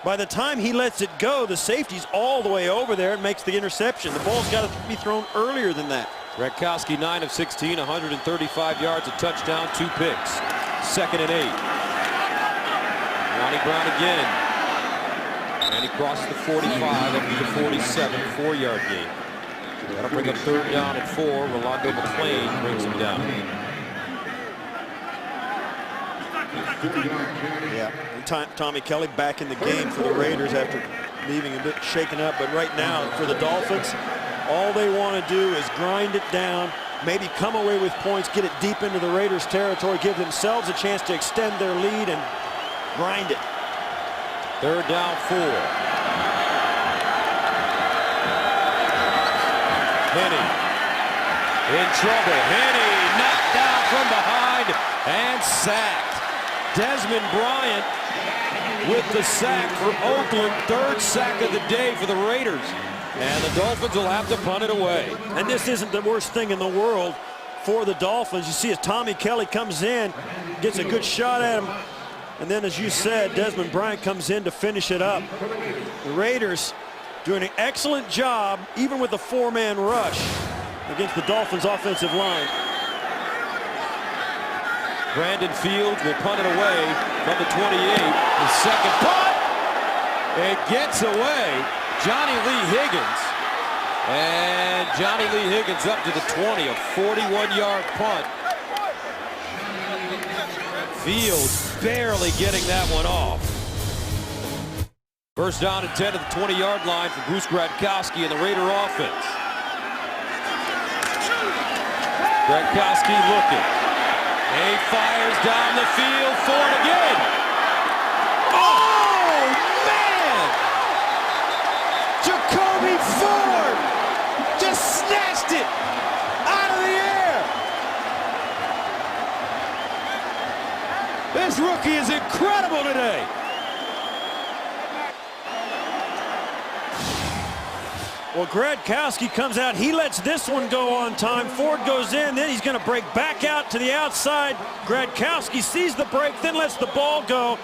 By the time he lets it go, the safety's all the way over there and makes the interception. The ball's got to be thrown earlier than that. Gronkowski 9 of 16, 135 yards, a touchdown, 2 picks. Second and 8. Ronnie Brown again. And he crosses the 45 up to the 47, 4-yard gain. That'll bring up third down and 4. Rolando McClain brings him down. Yeah, and Tommy Kelly back in the game for the Raiders after leaving a bit shaken up. But right now for the Dolphins, all they want to do is grind it down, maybe come away with points, get it deep into the Raiders territory, give themselves a chance to extend their lead and grind it. Third down, 4. Henny in trouble. Henny knocked down from behind and sacked. Desmond Bryant with the sack for Oakland. 3rd sack of the day for the Raiders. And the Dolphins will have to punt it away. And this isn't the worst thing in the world for the Dolphins. You see as Tommy Kelly comes in, gets a good shot at him. And then, as you said, Desmond Bryant comes in to finish it up. The Raiders doing an excellent job, even with a 4-man rush against the Dolphins' offensive line. Brandon Fields will punt it away from the 28. His second punt. It gets away. Johnny Lee Higgins. And Johnny Lee Higgins up to the 20, a 41-yard punt. Fields barely getting that one off. First down and 10 at the 20-yard line for Bruce Gradkowski and the Raider offense. Gradkowski looking. He fires down the field. Ford again. Oh, man! Jacoby Ford just snatched it out of the air. This rookie is incredible today. Well, Gradkowski comes out. He lets this one go on time. Ford goes in. Then he's going to break back out to the outside. Gradkowski sees the break, then lets the ball go.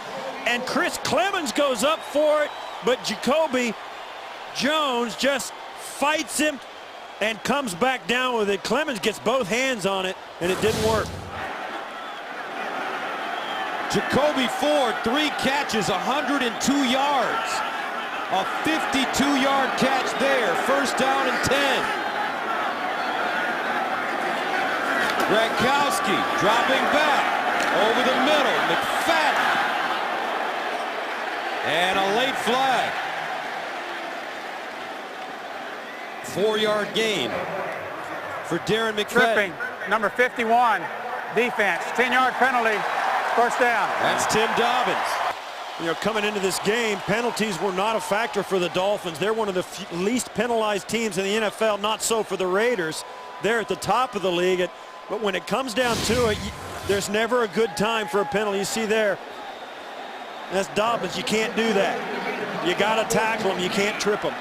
And Chris Clemens goes up for it. But Jacoby Jones just fights him and comes back down with it. Clemens gets both hands on it, and it didn't work. Jacoby Ford, 3 catches, 102 yards. A 52-yard catch there. First down and 10. Gradkowski dropping back over the middle. McFadden. And a late flag. 4-yard gain for Darren McFadden. Tripping, number 51, defense, 10-yard penalty, first down. That's Tim Dobbins. You know, coming into this game, penalties were not a factor for the Dolphins. They're one of the least penalized teams in the NFL. Not so for the Raiders. They're at the top of the league. But when it comes down to it, there's never a good time for a penalty. You see there, that's Dobbins. You can't do that. You got to tackle him. You can't trip him.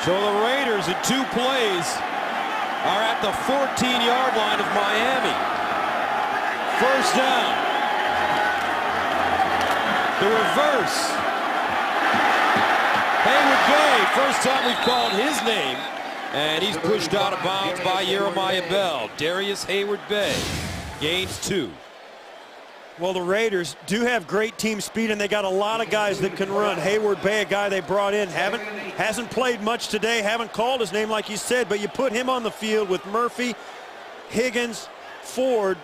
So the Raiders in 2 plays are at the 14-yard line of Miami. First down. The reverse. Hayward Bay, first time we've called his name, and he's pushed out of bounds by Jeremiah Bell. Darius Hayward Bay gains 2. Well, the Raiders do have great team speed, and they got a lot of guys that can run. Hayward Bay, a guy they brought in, hasn't played much today, haven't called his name like you said, but you put him on the field with Murphy, Higgins, Ford,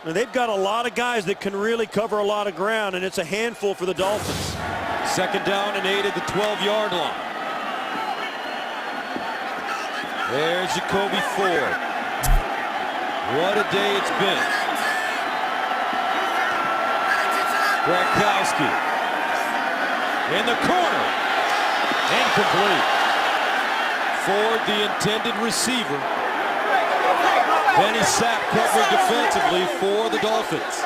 and they've got a lot of guys that can really cover a lot of ground, and it's a handful for the Dolphins. Second down and 8 at the 12-yard line. There's Jacoby Ford. What a day it's been. Gradkowski in the corner. Incomplete. Ford, the intended receiver. Benny Sapp covering defensively for the Dolphins.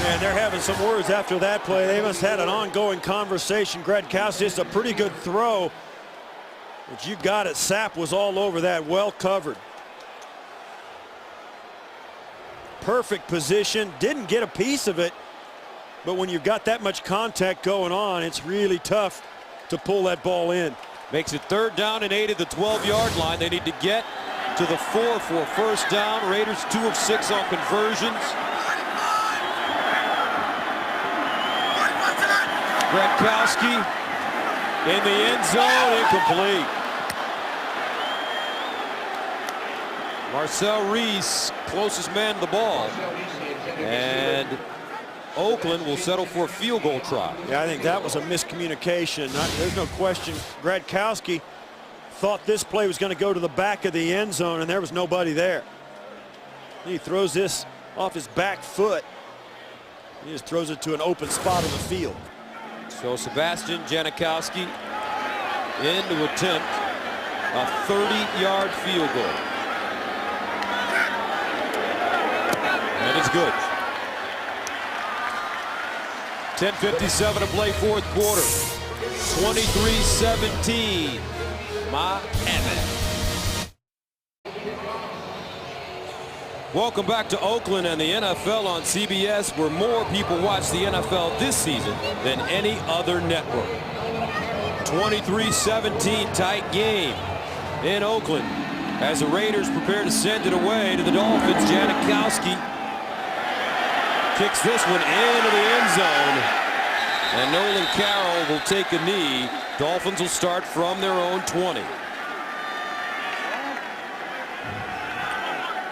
And they're having some words after that play. They must have had an ongoing conversation. Gradkowski, it's a pretty good throw. But you got it. Sapp was all over that. Well covered. Perfect position. Didn't get a piece of it. But when you've got that much contact going on, it's really tough to pull that ball in. Makes it third down and 8 at the 12-yard line. They need to get to the 4 for a first down. Raiders 2 of 6 on conversions. Gradkowski in the end zone, incomplete. Marcel Reese, closest man to the ball. And Oakland will settle for a field goal try. Yeah, I think that was a miscommunication. There's no question. Gradkowski thought this play was going to go to the back of the end zone, and there was nobody there. He throws this off his back foot. He just throws it to an open spot on the field. So Sebastian Janikowski in to attempt a 30-yard field goal. And it's good. 10:57 to play, fourth quarter. 23-17. Miami. Welcome back to Oakland and the NFL on CBS, where more people watch the NFL this season than any other network. 23-17 tight game in Oakland as the Raiders prepare to send it away to the Dolphins. Janikowski kicks this one into the end zone, and Nolan Carroll will take a knee. Dolphins will start from their own 20.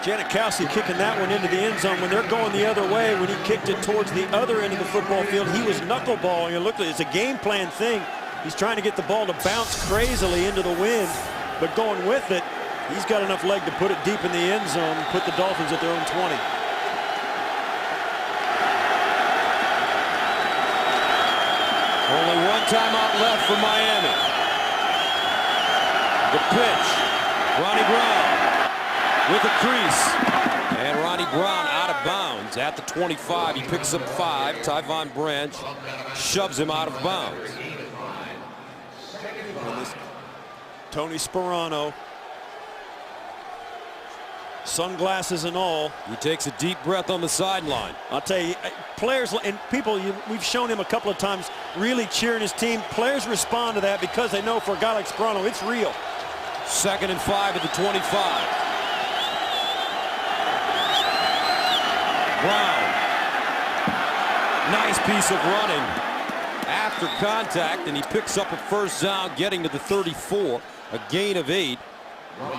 Janikowski kicking that one into the end zone when they're going the other way. When he kicked it towards the other end of the football field, he was knuckleballing. It looked like it's a game plan thing. He's trying to get the ball to bounce crazily into the wind, but going with it, he's got enough leg to put it deep in the end zone and put the Dolphins at their own 20. Only one timeout left for Miami. The pitch. Ronnie Brown with a crease. And Ronnie Brown out of bounds at the 25. He picks up 5. Tyvon Branch shoves him out of bounds. Tony Sperano, sunglasses and all. He takes a deep breath on the sideline. I'll tell you, players and people, we've shown him a couple of times really cheering his team. Players respond to that because they know for a guy like Sperano, it's real. 2nd and 5 at the 25. Brown. Nice piece of running after contact, and he picks up a first down, getting to the 34, a gain of 8.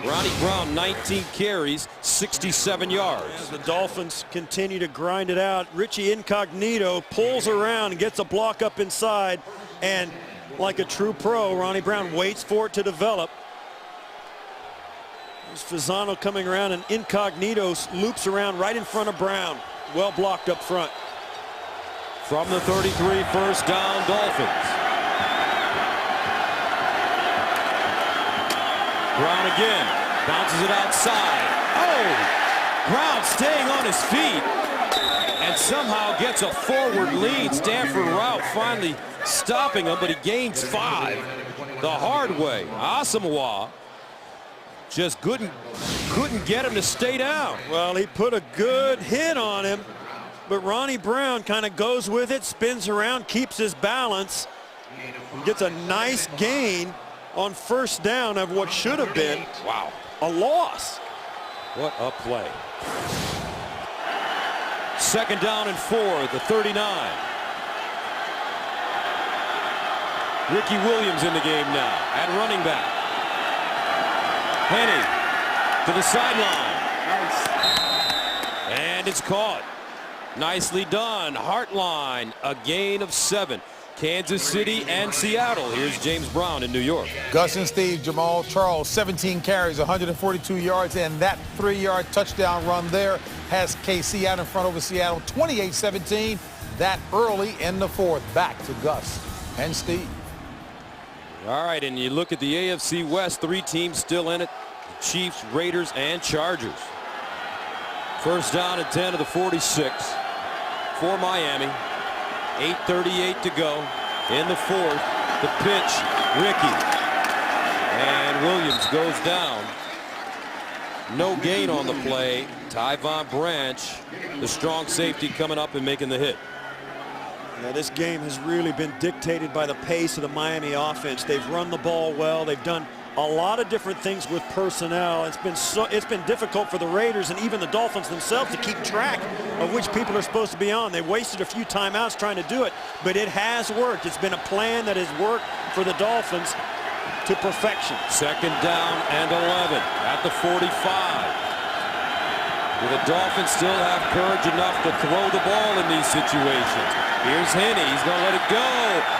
Ronnie Brown, 19 carries, 67 yards. As the Dolphins continue to grind it out, Richie Incognito pulls around and gets a block up inside, and like a true pro, Ronnie Brown waits for it to develop. There's Fasano coming around, and Incognito loops around right in front of Brown. Well blocked up front. From the 33, first down, Dolphins. Brown again, bounces it outside. Oh! Brown staying on his feet and somehow gets a forward lead. Stanford route finally stopping him, but he gains 5 the hard way. Asamoah just couldn't get him to stay down. Well, he put a good hit on him, but Ronnie Brown kind of goes with it, spins around, keeps his balance, and gets a nice gain on first down of what should have been, wow, a loss. What a play. 2nd down and 4 at the 39. Ricky Williams in the game now at running back. Henny to the sideline. And it's caught. Nicely done. Hartline, a gain of 7. Kansas City and Seattle. Here's James Brown in New York. Gus and Steve, Jamal Charles, 17 carries, 142 yards, and that 3-yard touchdown run there has KC out in front over Seattle, 28-17. That early in the 4th. Back to Gus and Steve. All right, and you look at the AFC West, 3 teams still in it. The Chiefs, Raiders, and Chargers. First down and 10 to the 46 for Miami. 8:38 to go in the 4th. The pitch, Ricky. And Williams goes down. No gain on the play. Tyvon Branch, the strong safety, coming up and making the hit. Yeah, this game has really been dictated by the pace of the Miami offense. They've run the ball well. They've done a lot of different things with personnel. It's been difficult for the Raiders and even the Dolphins themselves to keep track of which people are supposed to be on. They wasted a few timeouts trying to do it, but it has worked. It's been a plan that has worked for the Dolphins to perfection. 2nd down and 11 at the 45. Will the Dolphins still have courage enough to throw the ball in these situations? Here's Henny. He's going to let it go.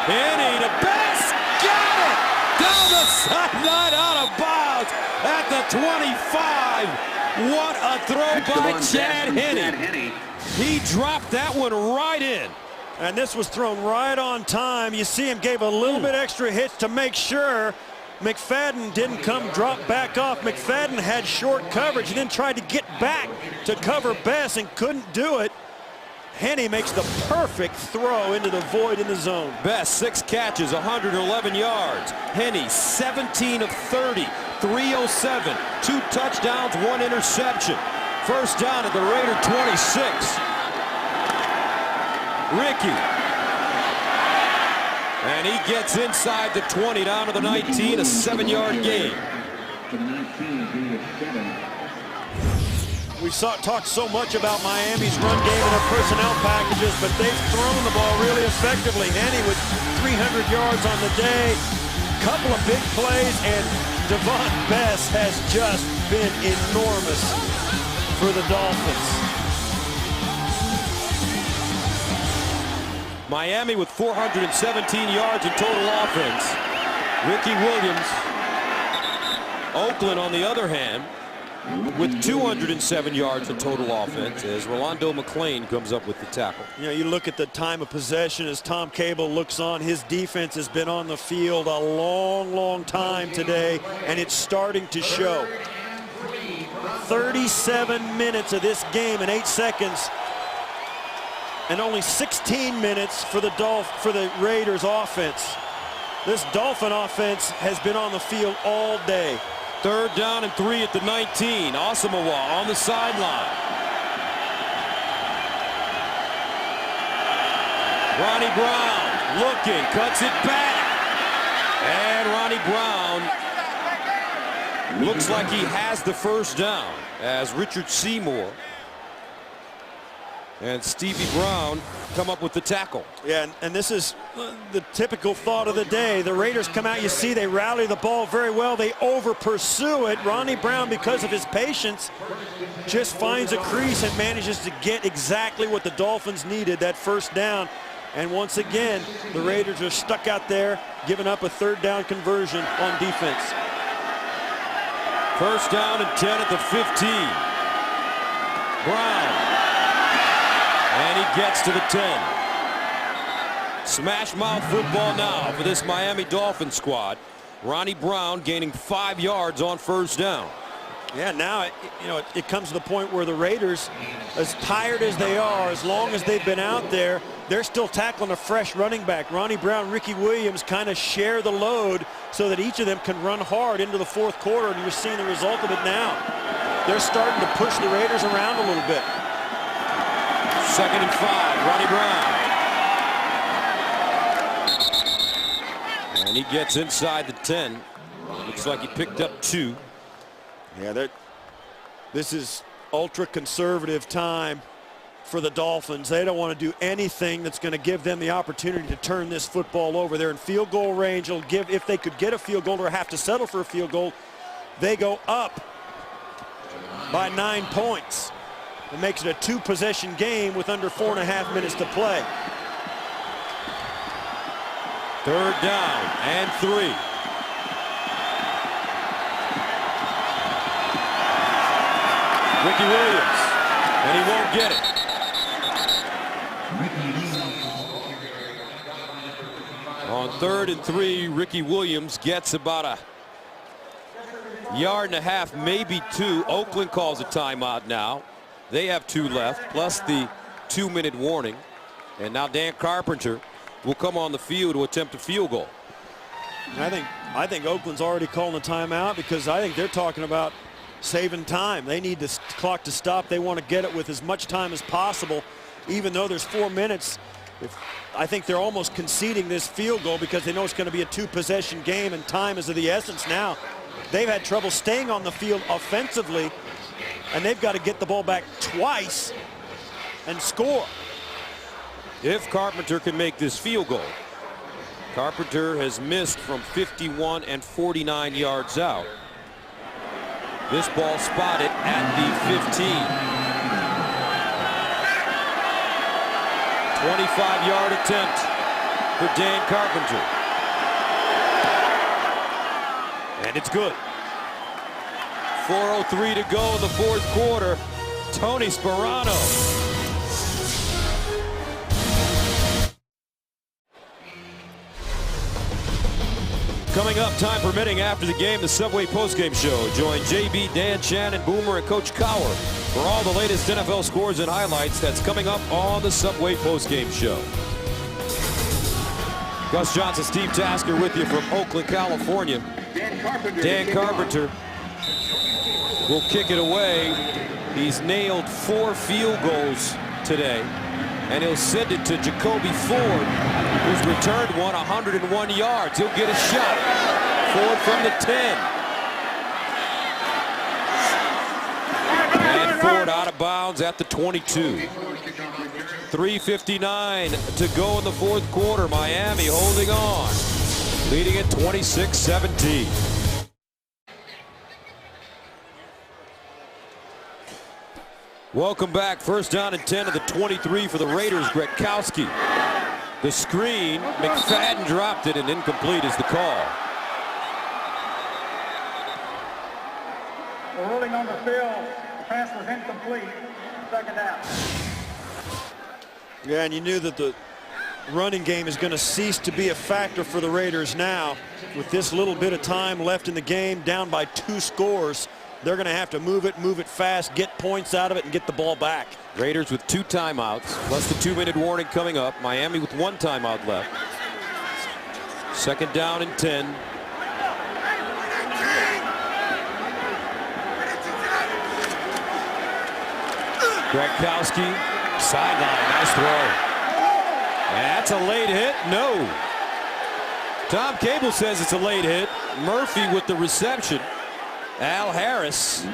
Henny to Best. Got it! Down the sideline, out of bounds at the 25. What a throw by Chad Henne. He dropped that one right in. And this was thrown right on time. You see him gave a little bit extra hits to make sure McFadden didn't come drop back off. McFadden had short coverage and then tried to get back to cover Best and couldn't do it. Henne makes the perfect throw into the void in the zone. Best 6 catches, 111 yards. Henne 17 of 30, 307, 2 touchdowns, 1 interception. First down at the Raider 26. Ricky. And he gets inside the 20, down to the 19, a 7-yard gain. We talked so much about Miami's run game and their personnel packages, but they've thrown the ball really effectively. Henny with 300 yards on the day, couple of big plays, and Devon Best has just been enormous for the Dolphins. Miami with 417 yards in total offense. Ricky Williams. Oakland, on the other hand, with 207 yards in total offense as Rolando McClain comes up with the tackle. You know, you look at the time of possession as Tom Cable looks on. His defense has been on the field a long time today, and it's starting to show. 37 minutes of this game in 8 seconds, and only 16 minutes for the Raiders offense. This Dolphin offense has been on the field all day. Third down and 3 at the 19. Asamoah on the sideline. Ronnie Brown looking, cuts it back. And Ronnie Brown looks like he has the first down as Richard Seymour and Stevie Brown come up with the tackle. Yeah, and this is the typical thought of the day. The Raiders come out, you see, they rally the ball very well. They over-pursue it. Ronnie Brown, because of his patience, just finds a crease and manages to get exactly what the Dolphins needed, that first down. And once again, the Raiders are stuck out there, giving up a third down conversion on defense. First down and 10 at the 15. Brown. And he gets to the 10. Smash mouth football now for this Miami Dolphins squad. Ronnie Brown gaining 5 yards on first down. Yeah, now it comes to the point where the Raiders, as tired as they are, as long as they've been out there, they're still tackling a fresh running back. Ronnie Brown, Ricky Williams kind of share the load so that each of them can run hard into the fourth quarter, and you're seeing the result of it now. They're starting to push the Raiders around a little bit. Second and 5, Ronnie Brown. And he gets inside the 10. Looks like he picked up 2. Yeah, this is ultra-conservative time for the Dolphins. They don't want to do anything that's going to give them the opportunity to turn this football over. They're in field goal range. It'll give, if they could get a field goal or have to settle for a field goal, they go up by 9 points. It makes it a 2-possession game with under 4.5 minutes to play. Third down and 3. Ricky Williams, and he won't get it. On 3rd and 3, Ricky Williams gets about a 1.5 yards, maybe 2. Oakland calls a timeout now. They have 2 left, plus the 2-minute warning. And now Dan Carpenter will come on the field to attempt a field goal. I think Oakland's already calling a timeout because I think they're talking about saving time. They need the clock to stop. They want to get it with as much time as possible, even though there's 4 minutes. I think they're almost conceding this field goal because they know it's going to be a 2-possession game and time is of the essence now. They've had trouble staying on the field offensively, and they've got to get the ball back twice and score. If Carpenter can make this field goal. Carpenter has missed from 51 and 49 yards out. This ball spotted at the 15. 25-yard attempt for Dan Carpenter. And it's good. 4:03 to go in the fourth quarter. Tony Sperano. Coming up, time permitting, after the game, the Subway postgame show. Join JB, Dan, Shannon, Boomer, and Coach Cowher for all the latest NFL scores and highlights. That's coming up on the Subway postgame show. Gus Johnson, Steve Tasker with you from Oakland, California. Dan Carpenter will kick it away. He's nailed 4 field goals today, and he'll send it to Jacoby Ford, who's returned one 101 yards. He'll get a shot. Ford from the 10. And Ford out of bounds at the 22. 3:59 to go in the fourth quarter. Miami holding on, leading at 26-17. Welcome back. First down and 10 to the 23 for the Raiders. Gretkowski. The screen. McFadden dropped it, and incomplete is the call. We're ruling on the field. The pass was incomplete. Second down. Yeah, and you knew that the running game is going to cease to be a factor for the Raiders now. With this little bit of time left in the game, down by 2 scores, they're going to have to move it fast, get points out of it, and get the ball back. Raiders with 2 timeouts, plus the 2-minute warning coming up. Miami with 1 timeout left. Second down and 10. Gretkowski, sideline, nice throw. That's a late hit. No. Tom Cable says it's a late hit. Murphy with the reception. Al Harris.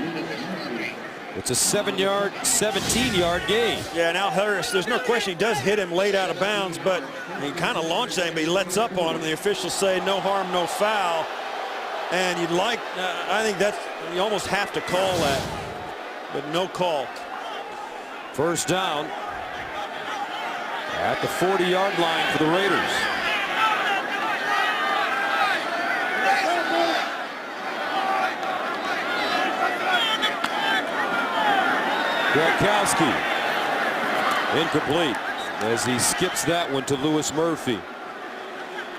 It's a 17-yard gain. Yeah, and Al Harris, there's no question he does hit him late out of bounds, but he kind of launched him, but he lets up on him. The officials say no harm, no foul. And you'd like, I think that's, you almost have to call that, but no call. First down at the 40-yard line for the Raiders. Gretkowski, incomplete as he skips that one to Louis Murphy.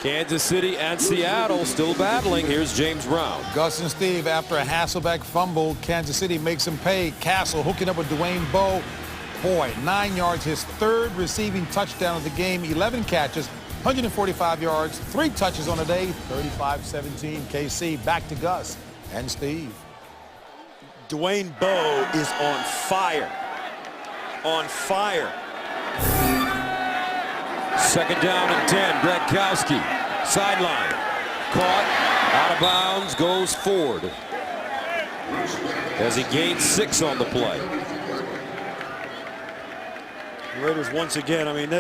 Kansas City and Seattle still battling. Here's James Brown. Gus and Steve, after a Hasselbeck fumble, Kansas City makes him pay. Castle hooking up with Dwayne Bowe. Boy, 9 yards, his 3rd receiving touchdown of the game, 11 catches, 145 yards, 3 touches on the day, 35-17 KC. Back to Gus and Steve. Dwayne Bowe is on fire. On fire. Second down and 10. Gretkowski, sideline. Caught, out of bounds, goes Ford as he gains 6 on the play. Raiders once again, I mean,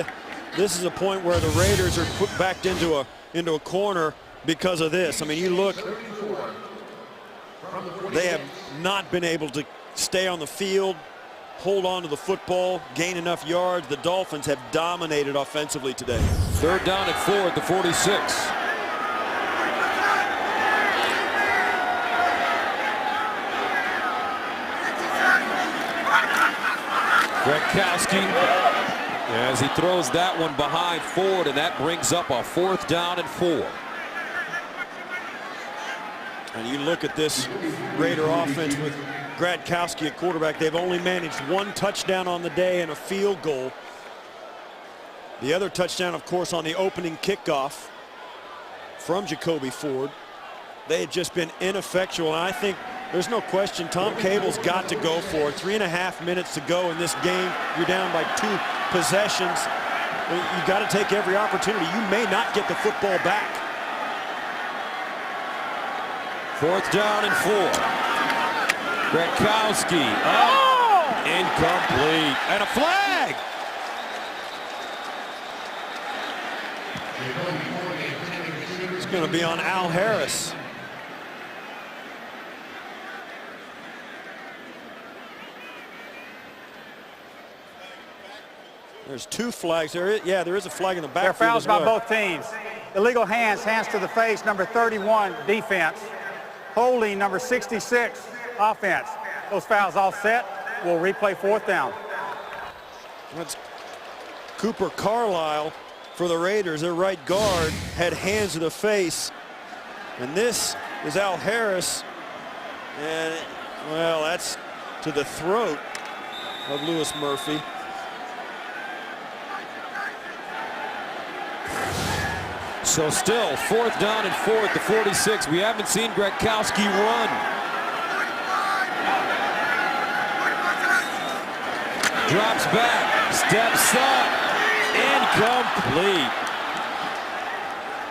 this is a point where the Raiders are put back into a corner because of this. I mean, you look, they have not been able to stay on the field, hold on to the football, gain enough yards. The Dolphins have dominated offensively today. Third down and 4 at the 46. Gretkowski as he throws that one behind Ford, and that brings up a 4th down and 4. And you look at this Raider offense with Gretkowski at quarterback. They've only managed 1 touchdown on the day and a field goal. The other touchdown, of course, on the opening kickoff from Jacoby Ford. They had just been ineffectual, and I think there's no question Tom Cable's got to go for it. 3.5 minutes to go in this game. You're down by 2 possessions. You got to take every opportunity. You may not get the football back. 4th down and 4. Gretkowski up, incomplete, and a flag. It's going to be on Al Harris. There's 2 flags there. Yeah, there is a flag in the backfield. There are fouls as well. by both teams. Illegal hands to the face, number 31, defense. Holding, number 66, offense. Those fouls all set. We'll replay 4th down. That's Cooper Carlisle for the Raiders. Their right guard had hands to the face. And this is Al Harris. And, well, that's to the throat of Louis Murphy. So still 4th down and 4 at the 46. We haven't seen Gretkowski run. Drops back, steps up, incomplete.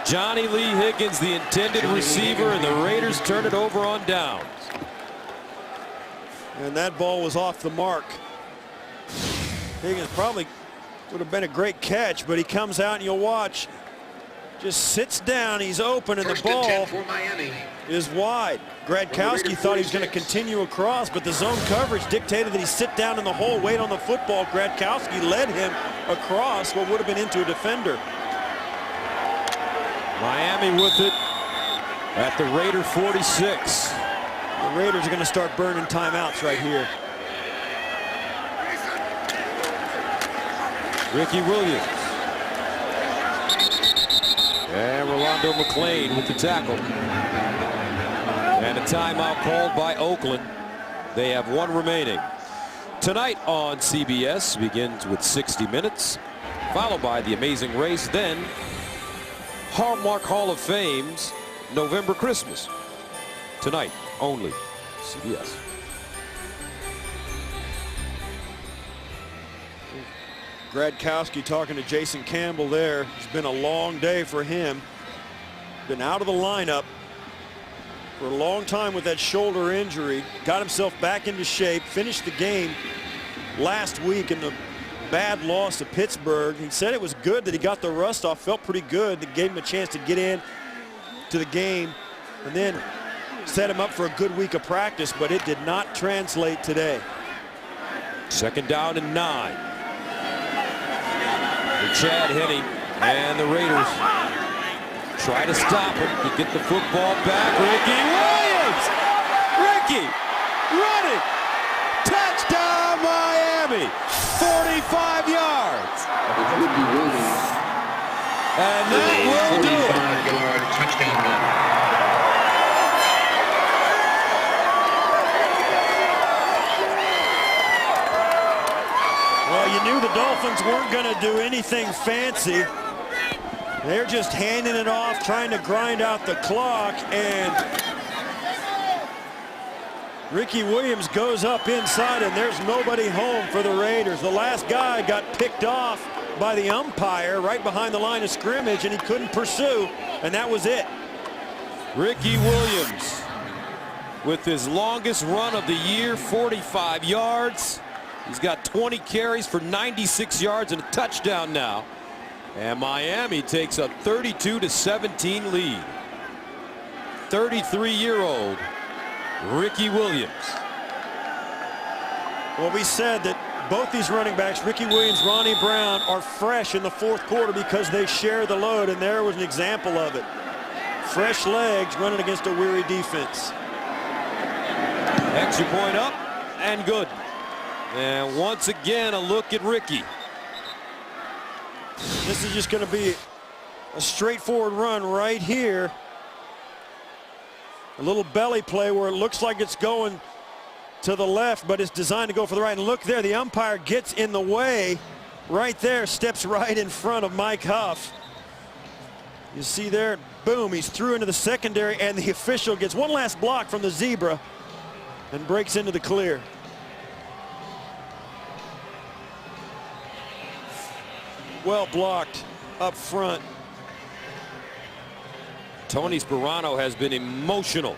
Johnny Lee Higgins, the intended receiver, and the Raiders turn it over on downs. And that ball was off the mark. Higgins probably would have been a great catch, but he comes out and you'll watch. Just sits down, he's open, and the ball is wide. Gradkowski thought he was going to continue across, but the zone coverage dictated that he sit down in the hole, wait on the football. Gradkowski led him across what would have been into a defender. Miami with it at the Raider 46. The Raiders are going to start burning timeouts right here. Ricky Williams. And Rolando McClain with the tackle. And a timeout called by Oakland. They have one remaining. Tonight on CBS begins with 60 Minutes, followed by The Amazing Race, then Hallmark Hall of Fame's November Christmas. Tonight only CBS. Gradkowski talking to Jason Campbell there. It's been a long day for him. Been out of the lineup for a long time with that shoulder injury. Got himself back into shape. Finished the game last week in the bad loss to Pittsburgh. He said it was good that he got the rust off. Felt pretty good. That gave him a chance to get in to the game and then set him up for a good week of practice, but it did not translate today. Second down and 9. Chad Henne and the Raiders try to stop him. To get the football back. Ricky Williams! Ricky running! Touchdown Miami! 45 yards! And that will do it. 45-yard touchdown run. Well, you knew the Dolphins weren't going to do anything fancy. They're just handing it off, trying to grind out the clock, and Ricky Williams goes up inside, and there's nobody home for the Raiders. The last guy got picked off by the umpire right behind the line of scrimmage, and he couldn't pursue, and that was it. Ricky Williams with his longest run of the year, 45 yards. He's got 20 carries for 96 yards and a touchdown now. And Miami takes a 32-17 lead. 33-year-old Ricky Williams. Well, we said that both these running backs, Ricky Williams, Ronnie Brown, are fresh in the fourth quarter because they share the load, and there was an example of it. Fresh legs running against a weary defense. Extra point up and good. And once again, a look at Ricky. This is just going to be a straightforward run right here. A little belly play where it looks like it's going to the left, but it's designed to go for the right. And look there, the umpire gets in the way right there, steps right in front of Mike Huff. You see there, boom, he's through into the secondary, and the official gets one last block from the zebra and breaks into the clear. Well blocked up front. Tony Sperano has been emotional.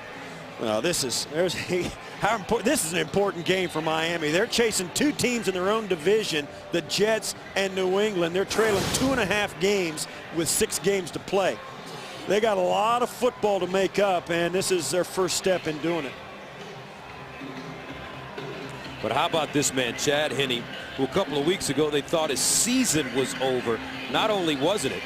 Well, this is an important game for Miami. They're chasing two teams in their own division, the Jets and New England. They're trailing 2.5 games with 6 games to play. They got a lot of football to make up, and this is their first step in doing it. But how about this man, Chad Henne, who a couple of weeks ago they thought his season was over. Not only wasn't it,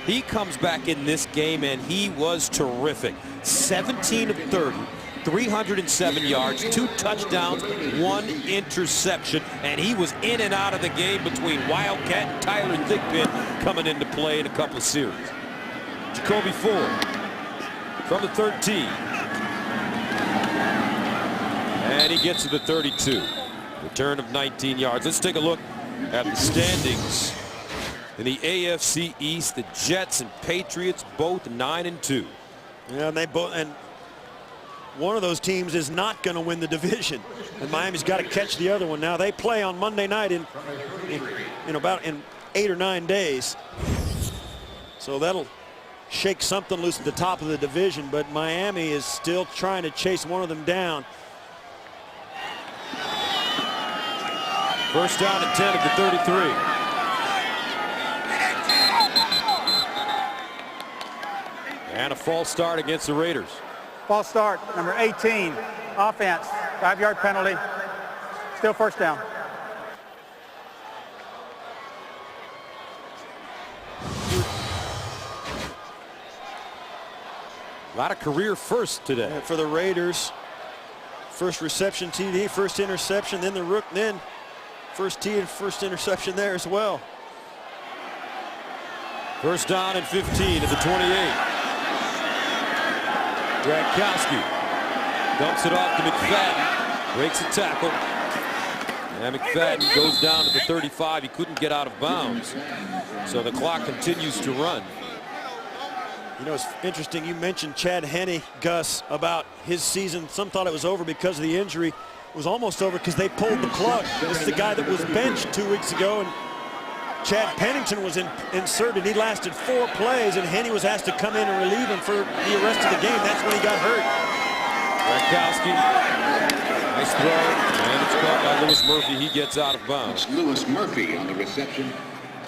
he comes back in this game and he was terrific. 17 of 30, 307 yards, 2 touchdowns, 1 interception, and he was in and out of the game between Wildcat and Tyler Thigpen coming into play in a couple of series. Jacoby Ford from the 13. And he gets to the 32. Return of 19 yards. Let's take a look at the standings in the AFC East. The Jets and Patriots both 9-2. Yeah, and they both, and one of those teams is not going to win the division, and Miami's got to catch the other one. Now they play on Monday night in about 8 or 9 days, so that'll shake something loose at the top of the division, but Miami is still trying to chase one of them down. First down and 10 at the 33. And a false start against the Raiders. False start, number 18, offense, 5-yard penalty, still first down. A lot of career firsts today. And for the Raiders, first reception TD, first interception, then the rook, then first TD and first interception there as well. First down and 15 at the 28. Gronkowski dumps it off to McFadden, breaks a tackle, and McFadden goes down to the 35. He couldn't get out of bounds, so the clock continues to run. You know, it's interesting, you mentioned Chad Henne, Gus, about his season. Some thought it was over because of the injury. It was almost over because they pulled the plug. This is the guy that was benched 2 weeks ago, and Chad Pennington was inserted. He lasted 4 plays, and Henne was asked to come in and relieve him for the rest of the game. That's when he got hurt. Gronkowski, nice throw, and it's caught by Lewis Murphy. He gets out of bounds. Lewis Murphy on the reception.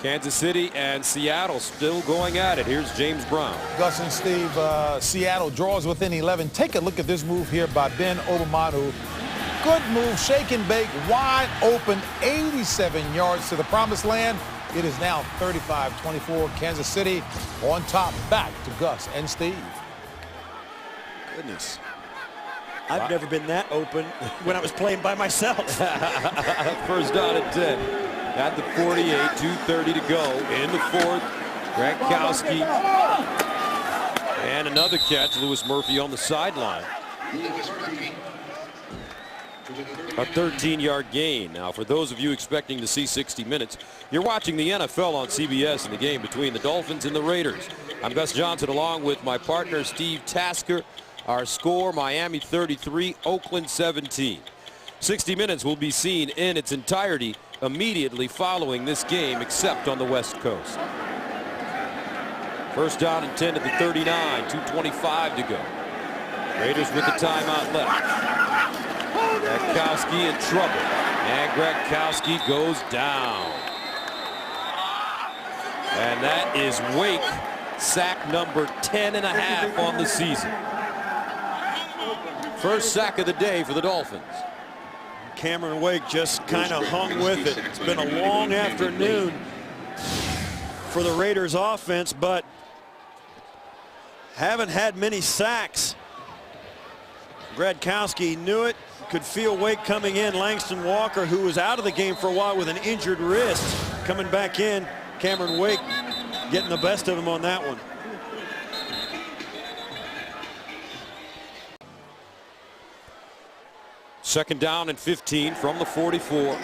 Kansas City and Seattle still going at it. Here's James Brown. Gus and Steve, Seattle draws within 11. Take a look at this move here by Ben Obamanu. Good move, shake and bake, wide open, 87 yards to the promised land. It is now 35-24, Kansas City on top. Back to Gus and Steve. Goodness. I've never been that open when I was playing by myself. First down at 10. At the 48, 2:30 to go in the fourth. Gronkowski. And another catch, Lewis Murphy on the sideline. A 13-yard gain. Now, for those of you expecting to see 60 minutes, you're watching the NFL on CBS in the game between the Dolphins and the Raiders. I'm Gus Johnson along with my partner Steve Tasker. Our score, Miami 33, Oakland 17. 60 minutes will be seen in its entirety immediately following this game, except on the West Coast. First down and 10 at the 39, 2:25 to go. Raiders with the timeout left. Gronkowski in trouble, and Gronkowski goes down. And that is Wake, sack number 10.5 on the season. First sack of the day for the Dolphins. Cameron Wake just kind of hung with it. It's been a long afternoon for the Raiders offense, but haven't had many sacks. Gronkowski knew it, could feel Wake coming in. Langston Walker, who was out of the game for a while with an injured wrist, coming back in. Cameron Wake getting the best of him on that one. Second down and 15 from the 44.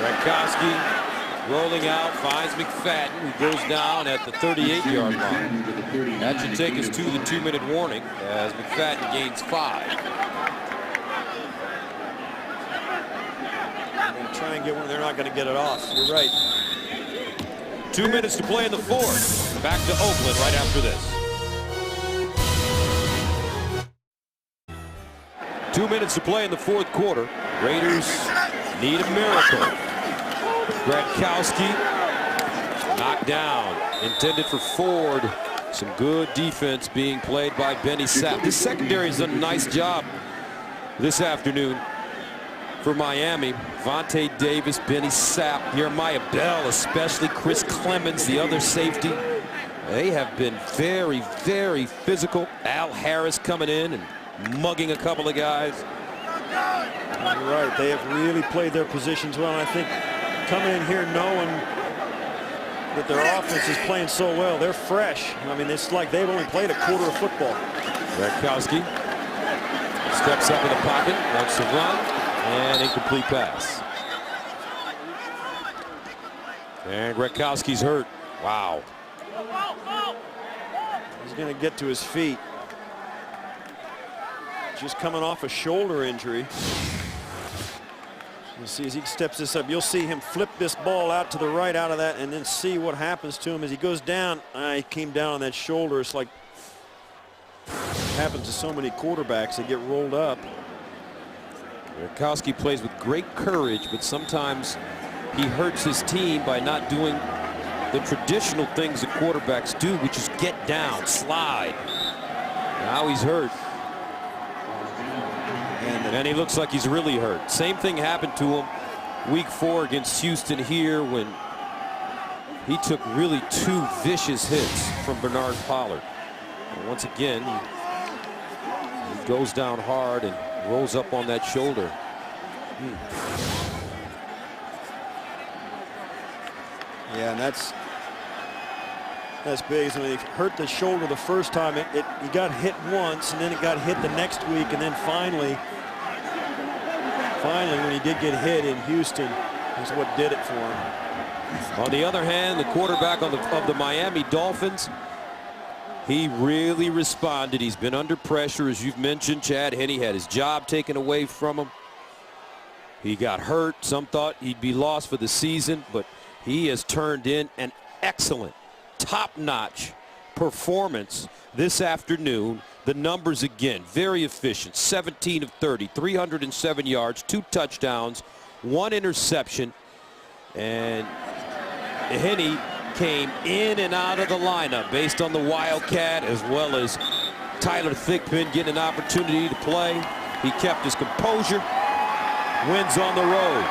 Gronkowski rolling out, finds McFadden, who goes down at the 38-yard line. That should take us to the 2-minute warning as McFadden gains 5. I'm going to try and get one. They're not going to get it off. You're right. 2 minutes to play in the fourth. Back to Oakland right after this. 2 minutes to play in the fourth quarter. Raiders need a miracle. Gronkowski knocked down, intended for Ford. Some good defense being played by Benny Sapp. This secondary has done a nice job this afternoon for Miami. Vontae Davis, Benny Sapp, Jeremiah Bell, especially Chris Clemens, the other safety. They have been very, very physical. Al Harris coming in and mugging a couple of guys. You're right. They have really played their positions well. And I think coming in here knowing that their offense is playing so well, they're fresh. I mean, it's like they've only played a quarter of football. Gronkowski steps up in the pocket, wants to run, and incomplete pass. And Gronkowski's hurt. Wow. He's going to get to his feet. Just coming off a shoulder injury. You see as he steps this up, you'll see him flip this ball out to the right out of that and then see what happens to him as he goes down. He came down on that shoulder. It's like happens to so many quarterbacks. They get rolled up. Gronkowski plays with great courage, but sometimes he hurts his team by not doing the traditional things that quarterbacks do, which is get down, slide. Now he's hurt. And he looks like he's really hurt. Same thing happened to him week 4 against Houston here when he took really 2 vicious hits from Bernard Pollard. And once again, he goes down hard and rolls up on that shoulder. Yeah, and that's big. So when he hurt the shoulder the first time, he got hit once, and then it got hit the next week, and then finally when he did get hit in Houston is what did it for him. On the other hand, the quarterback of the Miami Dolphins, he really responded. He's been under pressure, as you've mentioned. Chad Henne had his job taken away from him. He got hurt. Some thought he'd be lost for the season, but he has turned in an excellent, top-notch performance this afternoon. The numbers again, very efficient. 17 of 30, 307 yards, 2 touchdowns, 1 interception. And Henne came in and out of the lineup based on the Wildcat, as well as Tyler Thigpen getting an opportunity to play. He kept his composure. Wins on the road.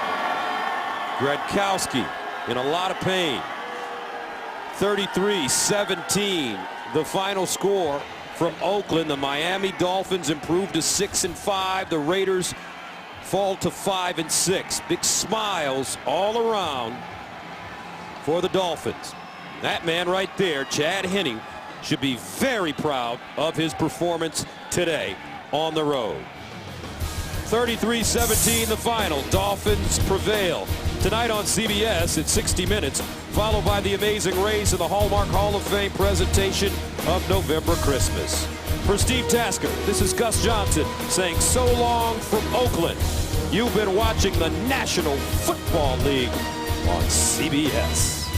Gronkowski in a lot of pain. 33-17, the final score from Oakland. The Miami Dolphins improved to 6-5. The Raiders fall to 5-6. Big smiles all around for the Dolphins. That man right there, Chad Henne, should be very proud of his performance today on the road. 33-17 the final. Dolphins prevail. Tonight on CBS at 60 Minutes, followed by the amazing race of the Hallmark Hall of Fame presentation of November Christmas. For Steve Tasker, this is Gus Johnson saying so long from Oakland. You've been watching the National Football League on CBS.